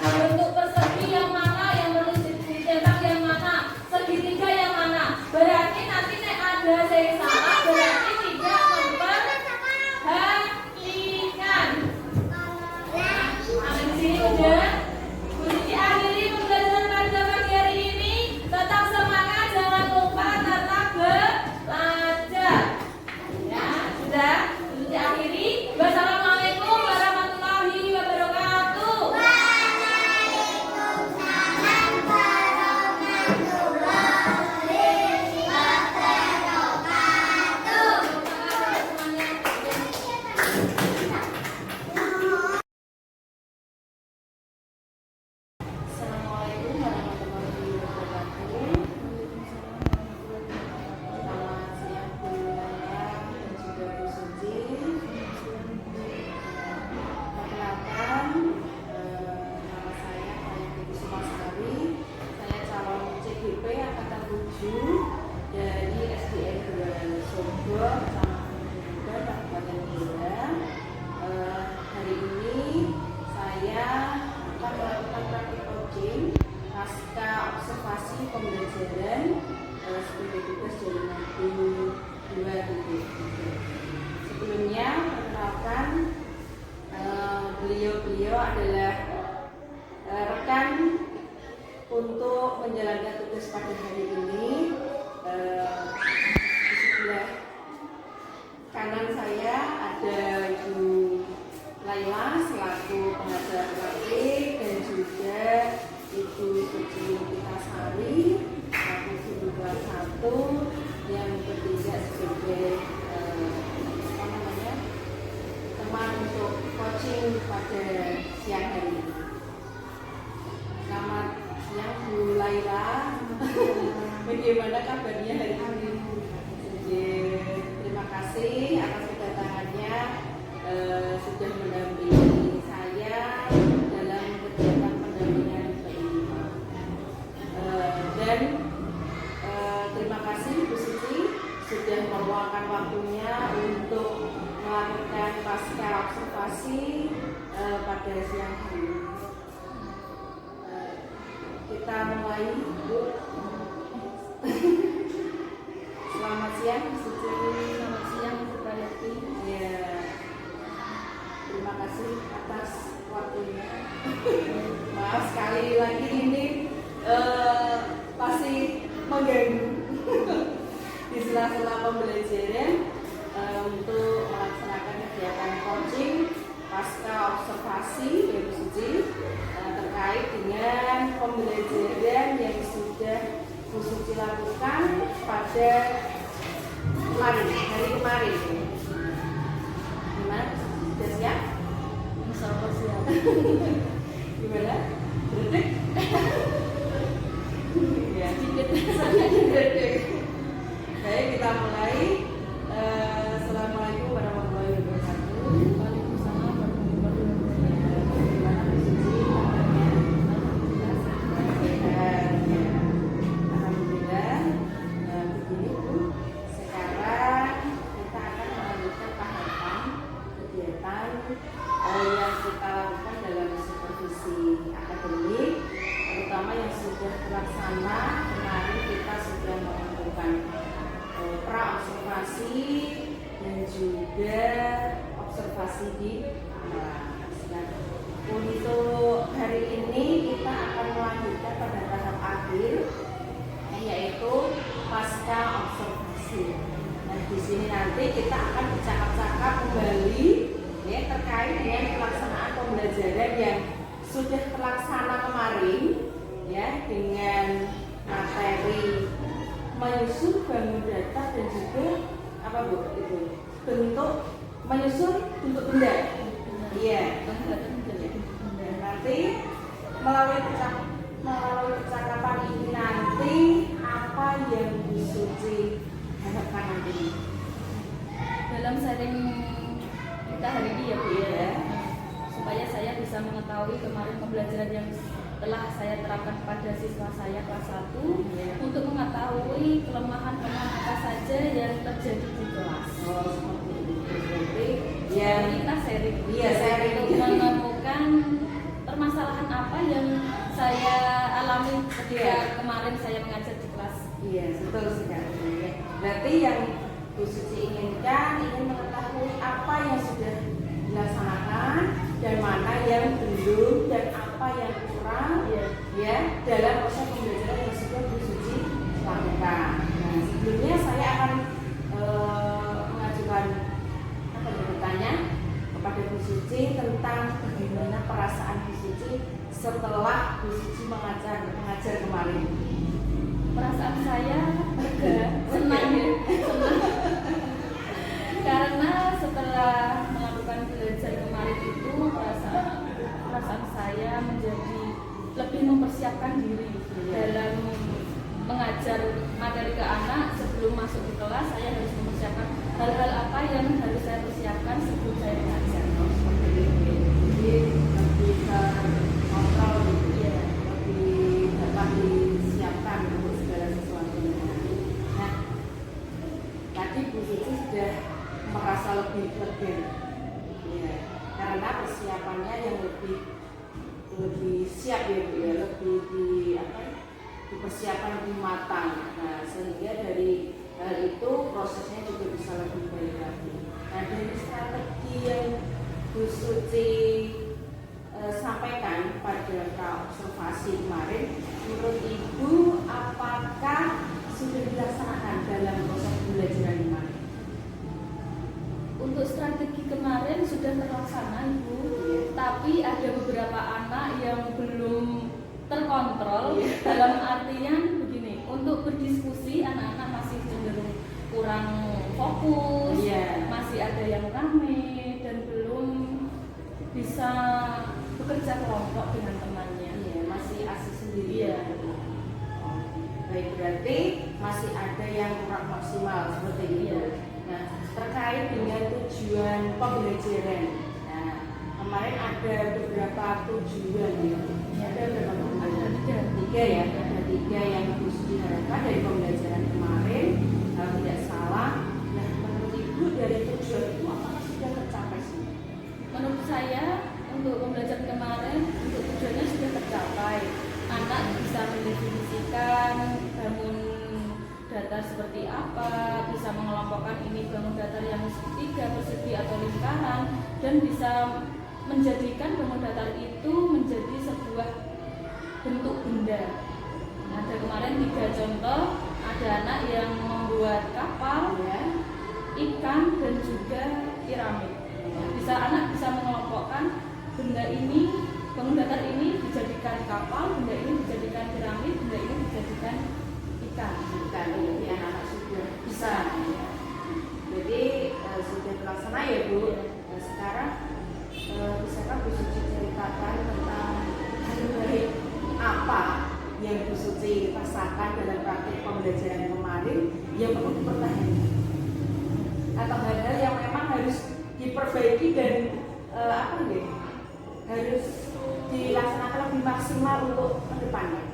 bentuk persegi yang mana yang perlu dicetak, yang mana segitiga yang mana. Berarti nanti nek ada yang salah berarti tidak memperhatikan. Sampai di sini udah. Bu Suci akhiri pembelajaran pada pagi hari ini. Tetap semangat, jangan lupa tetap belajar. Ya, sudah. Bu Suci akhiri. Wassalamualaikum warahmatullahi wabarakatuh. Assalamualaikum warahmatullahi wabarakatuh. Selamat siang Bu Naya dan juga Bu Suci. Perkenalkan, nama saya Hayati Sumasari. Saya calon CGP angkatan 7 dari SDN 2 Sombor, Kecamatan Muda, Kabupaten Blora. Hari ini saya akan melakukan praktik coaching pasca observasi pembelajaran sebagai tugas dari modul 2.3. Sebelumnya perkenalkan, beliau adalah rekan untuk menjalankan tugas pada hari ini. bagaimana kabarnya hari ini? Terima kasih atas kedatangannya, sudah mendampingi saya dalam kegiatan pendampingan PI. Dan terima kasih Bu Suci sudah meluangkan waktunya untuk melakukan pasca observasi pada siang hari ini. Kita mulai, Bu. Selamat siang, Bu Suci. Selamat siang, Bu Prayati. Ya, terima kasih atas waktunya. Maaf sekali lagi ini pasti mengganggu di sela-sela pembelajaran untuk melaksanakan kegiatan coaching pasca observasi ya Bu Suci terkait dengan pembelajaran yang sudah Bu Suci lakukan pada hari kemarin. Gimana? Sudah siap? Insya Allah siap. Gimana? Berdek? Ya, Sedikit. Baik, kita mulai. Assalamualaikum warahmatullahi wabarakatuh. Waalaikumsalam warahmatullahi wabarakatuh. Gimana Bu Suci kabarnya? Alhamdulillah. Sehat, ya. Alhamdulillah. Begini Bu, sekarang kita akan melanjutkan tahapan kegiatan yang kita lakukan dalam supervisi akademik, terutama yang sudah terlaksana. Kemarin kita sudah melakukan pra-observasi dan juga observasi di kelas. Nah, untuk hari ini kita akan melanjutkan pada tahap akhir, yaitu pasca observasi. Nah, di sini nanti kita akan bercakap-cakap kembali ya terkait dengan pelaksanaan pembelajaran yang sudah terlaksana kemarin ya dengan materi menyusun bangun data dan juga apa Bu itu bentuk menyusun bentuk benda. Iya. Dan nanti melalui percakapan ini nanti apa yang Bu Suci harapkan nanti Dalam sharing kita hari ini ya Bu ya, supaya saya bisa mengetahui kemarin pembelajaran yang telah saya terapkan pada siswa saya kelas 1 ya. untuk mengetahui kelemahan-kelemahan apa saja yang terjadi di kelas. Oh, seperti itu. Berarti Yang yang kita sharing, Iya, sharing. untuk menemukan permasalahan apa yang saya alami ketika Iya. kemarin saya mengajar di kelas. iya betul sekali. Ya. Berarti yang Bu Suci inginkan ingin mengetahui apa yang sudah dilaksanakan dan mana yang belum dan apa yang kurang Iya. ya dalam proses pembelajaran yang sudah Bu Suci lakukan. Nah, sebelumnya saya akan mengajukan bertanya kepada Bu Suci tentang bagaimana perasaan Bu Suci setelah Bu Suci mengajar kemarin. Perasaan saya senang karena setelah melakukan belajar kemarin itu perasaan saya menjadi lebih mempersiapkan diri dalam mengajar materi ke anak. Sebelum masuk di kelas saya harus mempersiapkan hal-hal apa yang harus saya persiapkan sebelum saya mengajar. Seperti ini. Jadi lebih terkontrol gitu ya, lebih dapat disiapkan untuk segala sesuatunya. Nah, tadi Bu Suci sudah merasa lebih lega, ya, karena persiapannya yang lebih siap ya Bu ya, lebih dipersiapkan lebih matang. Nah, sehingga dari hal itu prosesnya juga bisa lebih baik lagi. Nah, dari strategi yang Bu Suci sampaikan pada observasi kemarin, menurut Ibu apakah sudah dilaksanakan dalam proses pembelajaran kemarin? Untuk strategi kemarin sudah terlaksana Ibu, tapi ada beberapa anak yang belum terkontrol. Dalam artian begini, untuk berdiskusi anak-anak masih cenderung kurang fokus, masih ada yang rame dan belum bisa bekerja kelompok dengan temannya. Masih asik sendiri. Iya. Baik, berarti yang kurang maksimal seperti itu. Iya. Nah, terkait dengan tujuan pembelajaran. Nah, kemarin ada beberapa tujuan ya. Ada berapa tujuan? Ada Tiga ya. Ada tiga yang harus diharapkan dari pembelajaran kemarin. Kalau tidak salah. Nah, menurut Ibu dari tujuan itu apakah sudah tercapai sih? Menurut saya untuk pembelajaran kemarin untuk tujuannya sudah tercapai. Anak bisa mendefinisikan bangun datar seperti apa, bisa mengelompokkan ini bangun datar yang segitiga, persegi atau lingkaran, dan bisa menjadikan bangun datar itu menjadi sebuah bentuk benda. Ada kemarin 3 contoh, ada anak yang membuat kapal, Ya. ikan, dan juga piramid. Bisa anak bisa mengelompokkan benda ini, bangun datar ini dijadikan kapal, benda ini dijadikan piramid, benda ini dijadikan ikan. Bukan, jadi anak-anak sudah bisa ya. Jadi sudah terlaksana ya Bu. Nah, sekarang bisakah Bu Suci ceritakan tentang hal baik apa yang Bu Suci rasakan dalam praktik pembelajaran kemarin yang perlu dipertahankan, atau hal-hal yang memang harus diperbaiki dan apa ya, harus dilaksanakan lebih maksimal untuk kedepannya?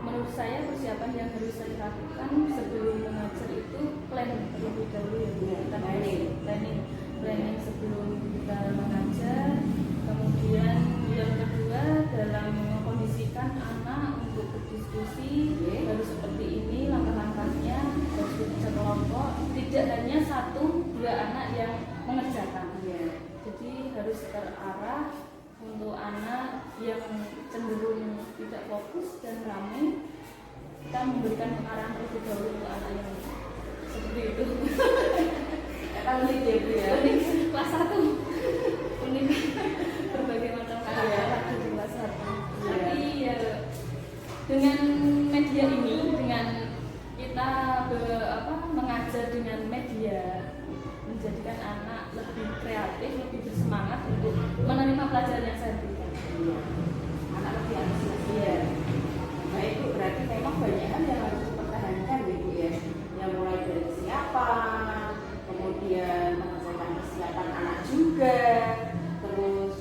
Menurut saya persiapan yang harus saya lakukan sebelum mengajar itu planning terlebih dahulu ya. Iya, Kita planning. planning sebelum kita mengajar. Kemudian yang kedua dalam mengkondisikan anak untuk berdiskusi, Oke. harus seperti ini langkah-langkahnya, harus bisa kelompok, tidak hanya 1-2 anak yang mengerjakan. Iya. Jadi harus terarah untuk anak yang cenderung tidak fokus dan ramai, kita memberikan pengarahan terlebih dahulu untuk anak yang seperti itu. Kan unik ya Bu ya. Unik kelas 1, unik berbagai macam karakter di kelas 1. Tapi ya dengan media ini, dengan kita mengajar dengan media, menjadikan anak lebih kreatif, lebih bersemangat untuk menerima pelajaran yang saya berikan. Iya. Anak lebih antusias. Iya. Baik Bu, berarti memang banyak hal yang harus dipertahankan ya Bu ya. Yang mulai dari kesiapan, kemudian mengerjakan kesiapan anak juga, terus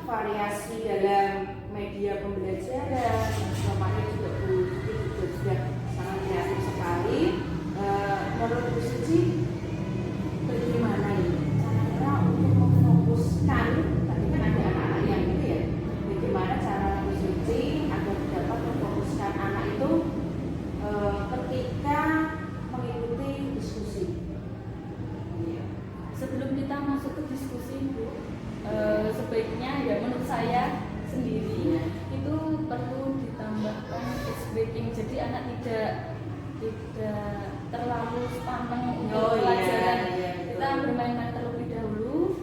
variasi dalam media pembelajaran. Kemarin juga Bu Suci juga sudah sangat kreatif sekali. Menurut Bu Suci, bagaimana ini cara untuk memfokuskan, tadi kan ada anak-anak yang gitu ya, bagaimana cara Bu Suci agar dapat memfokuskan anak itu ketika mengikuti diskusi? Iya. Sebelum kita masuk ke diskusi, Bu, sebaiknya ya menurut saya sendiri itu perlu ditambahkan ice breaking. Jadi anak tidak terlalu sepaneng untuk pelajaran. Iya, Kita bermain-main terlebih dahulu,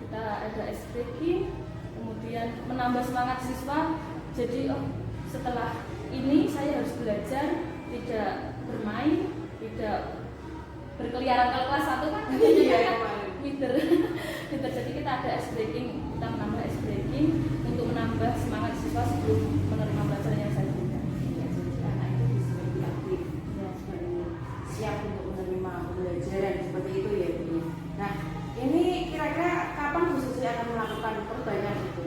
kita ada ice breaking, kemudian menambah semangat siswa. Jadi setelah ini saya harus belajar, tidak bermain, tidak berkeliaran. Kalau kelas 1 kan Minder. Jadi kita ada ice breaking, kita menambah ice breaking untuk menambah semangat siswa sebelum menerima pelajaran yang saya berikan. Ya, jadi anak itu bisa lebih aktif dan siap untuk menerima pembelajaran seperti itu ya Bu. Nah, ini kira-kira kapan Bu Suci akan melakukan perbaikan itu?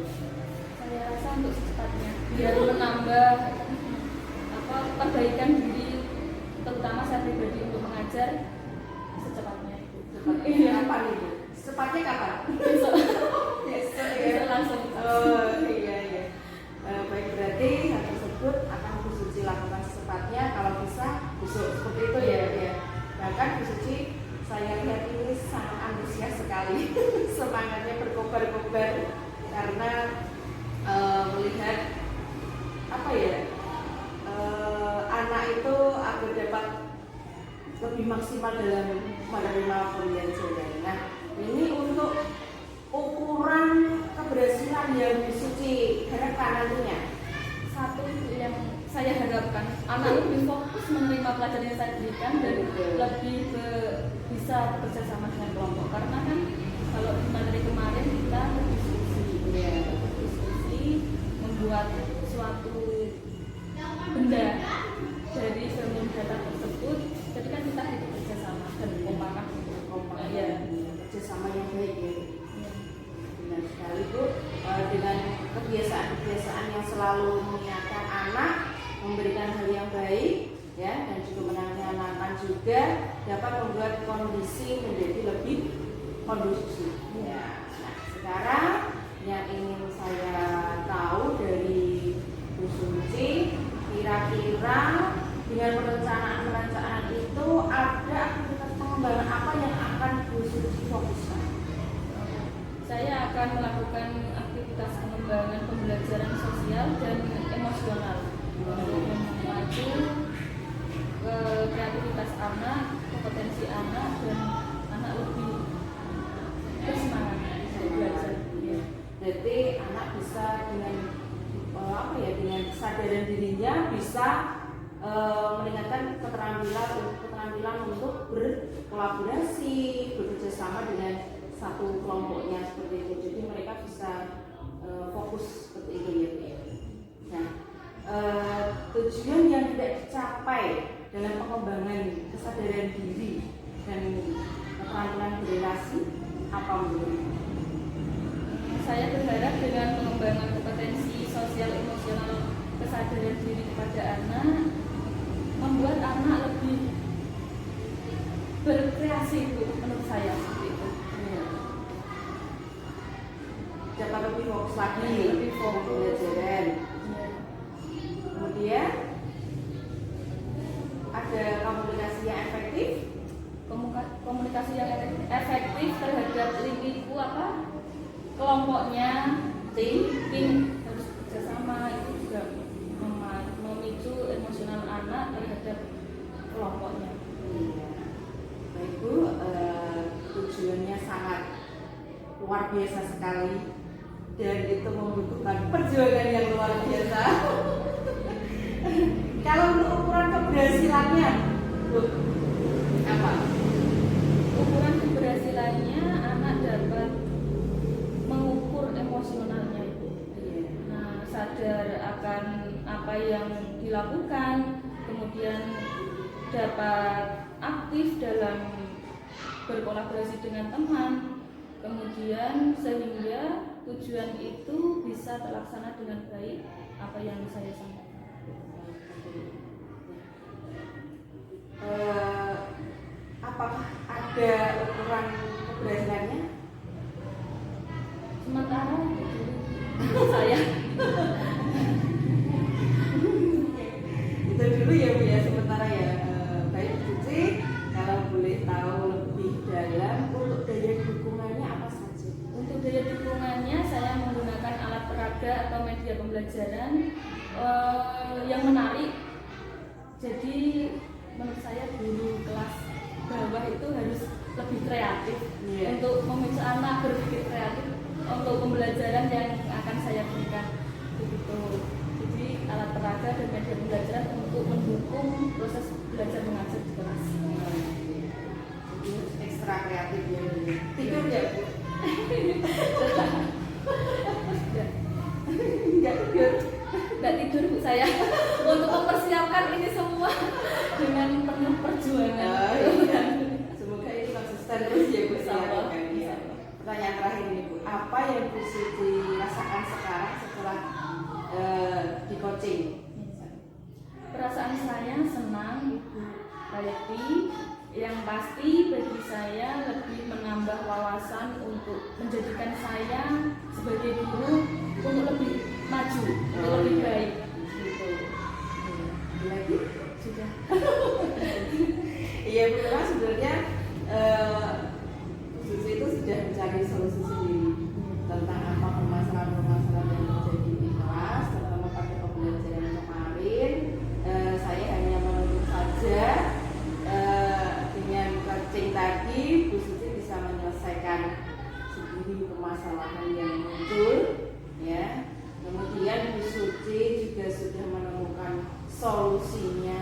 Saya rasa untuk secepatnya biar menambah perbaikan diri, terutama saya pribadi untuk mengajar secepatnya itu. Iya. Kapan itu? Secepatnya kapan? Besok. Besok ya. Besok langsung. Oh iya iya. Baik, berarti hal tersebut akan Bu Suci lakukan secepatnya, kalau bisa besok seperti itu ya. Ya. Bahkan Bu Suci saya lihat ini sangat antusias sekali, semangatnya berkobar-kobar karena melihat apa ya, anak itu agar dapat lebih maksimal dalam menerima pembelajaran. Nah, ini untuk ukuran keberhasilan yang Bu Suci harapkan nantinya. Satu yang saya harapkan anak lebih fokus menerima pelajaran yang saya berikan dan lebih bisa bekerja sama dengan kelompok, karena kan kalau di materi kemarin kita berdiskusi membuat suatu benda dari bangun datar tersebut. menyenangkan juga, dapat membuat kondisi menjadi lebih kondusif. Ya. Nah, sekarang yang ingin saya tahu dari Bu Suci, kira-kira dengan perencanaan itu ada aktivitas pengembangan apa yang akan Bu Suci fokuskan? Saya akan melakukan aktivitas pengembangan pembelajaran sosial dan emosional untuk memacu kreativitas anak, kompetensi anak, dan anak lebih bersemangat untuk belajar. Jadi anak bisa dengan dengan kesadaran dirinya bisa meningkatkan keterampilan untuk berkolaborasi, bekerja sama dengan satu kelompoknya seperti itu. Jadi mereka bisa fokus seperti itu ya. Nah, tujuan yang tidak dicapai dalam pengembangan kesadaran diri dan keterampilan berrelasi apa menurut? Saya berharap dengan pengembangan kompetensi sosial emosional kesadaran diri kepada anak membuat anak lebih berkreasi menurut saya seperti itu. Dapat lebih fokus lagi, lebih fokus pembelajaran. Kemudian ada komunikasi yang efektif. Komunikasi yang efektif terhadap lingkungan apa? Kelompoknya, tim harus bekerjasama, itu juga memicu emosional anak terhadap kelompoknya. Iya. Nah, Ibu, tujuannya sangat luar biasa sekali dan itu membutuhkan perjuangan yang luar biasa. Kalau untuk ukuran keberhasilannya, Bu, apa? Ukuran keberhasilannya anak dapat mengukur emosionalnya itu. Nah, sadar akan apa yang dilakukan, kemudian dapat aktif dalam berkolaborasi dengan teman, kemudian sehingga tujuan itu bisa terlaksana dengan baik apa yang saya sampaikan. Apakah ada ukuran keberhasilannya? Sementara itu saya Itu dulu ya Bu ya, sementara ya. Baik Bu Suci, kalau boleh tahu lebih dalam untuk daya dukungannya apa saja? untuk daya dukungannya saya menggunakan alat peraga atau media pembelajaran yang menarik. Jadi menurut saya guru kelas bawah itu harus lebih kreatif untuk memicu anak berpikir kreatif untuk pembelajaran yang akan saya berikan begitu. Jadi alat peraga dan media pembelajaran untuk mendukung proses belajar mengajar di kelas. Jadi ekstra kreatif ya Bu. Tidur ya Bu? Nggak tidur Bu saya untuk mempersiapkan ini semua dengan penuh perjuangan. Semoga ini konsisten terus ya Bu. Sama. Pertanyaan terakhir ini Bu, apa yang Bu Suci rasakan sekarang setelah di coaching? Perasaan saya senang, Ibu Hayati. Yang pasti bagi saya lebih menambah wawasan untuk menjadikan saya sebagai guru untuk lebih maju, untuk lebih baik. Gitu. Lagi? Sudah. Iya Bu, memang sebenarnya Suci itu sudah mencari solusi sendiri tentang apa permasalahan-permasalahan yang terjadi di kelas, terutama pada pembelajaran kemarin. Saya hanya menunggu saja dengan coaching tadi Bu Suci bisa menyelesaikan sendiri permasalahan yang muncul, ya. Kemudian Bu Suci juga sudah menemukan solusinya.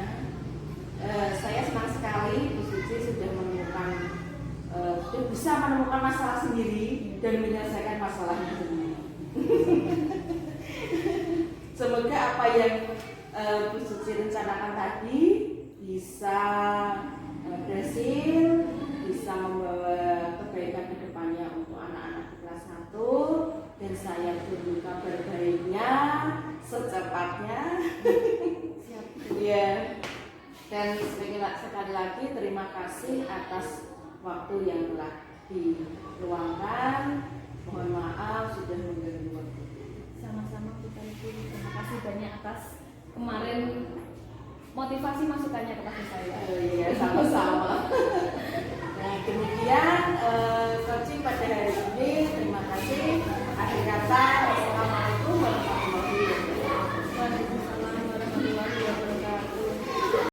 Saya senang sekali Bu Suci sudah bisa menemukan masalah sendiri dan menyelesaikan masalahnya sendiri. Semoga apa yang Bu Suci rencanakan tadi bisa berhasil, bisa membawa kebaikan ke depannya untuk anak-anak di kelas 1, dan saya tunggu kabar baiknya secepatnya. Ya. Dan sebagai sekali lagi terima kasih atas waktu yang telah diluangkan. Mohon maaf sudah mengganggu waktu. Sama-sama kita Ibu. Terima kasih banyak atas kemarin motivasi masukannya kepada saya. Iya, sama-sama. Nah, kemudian coaching pada hari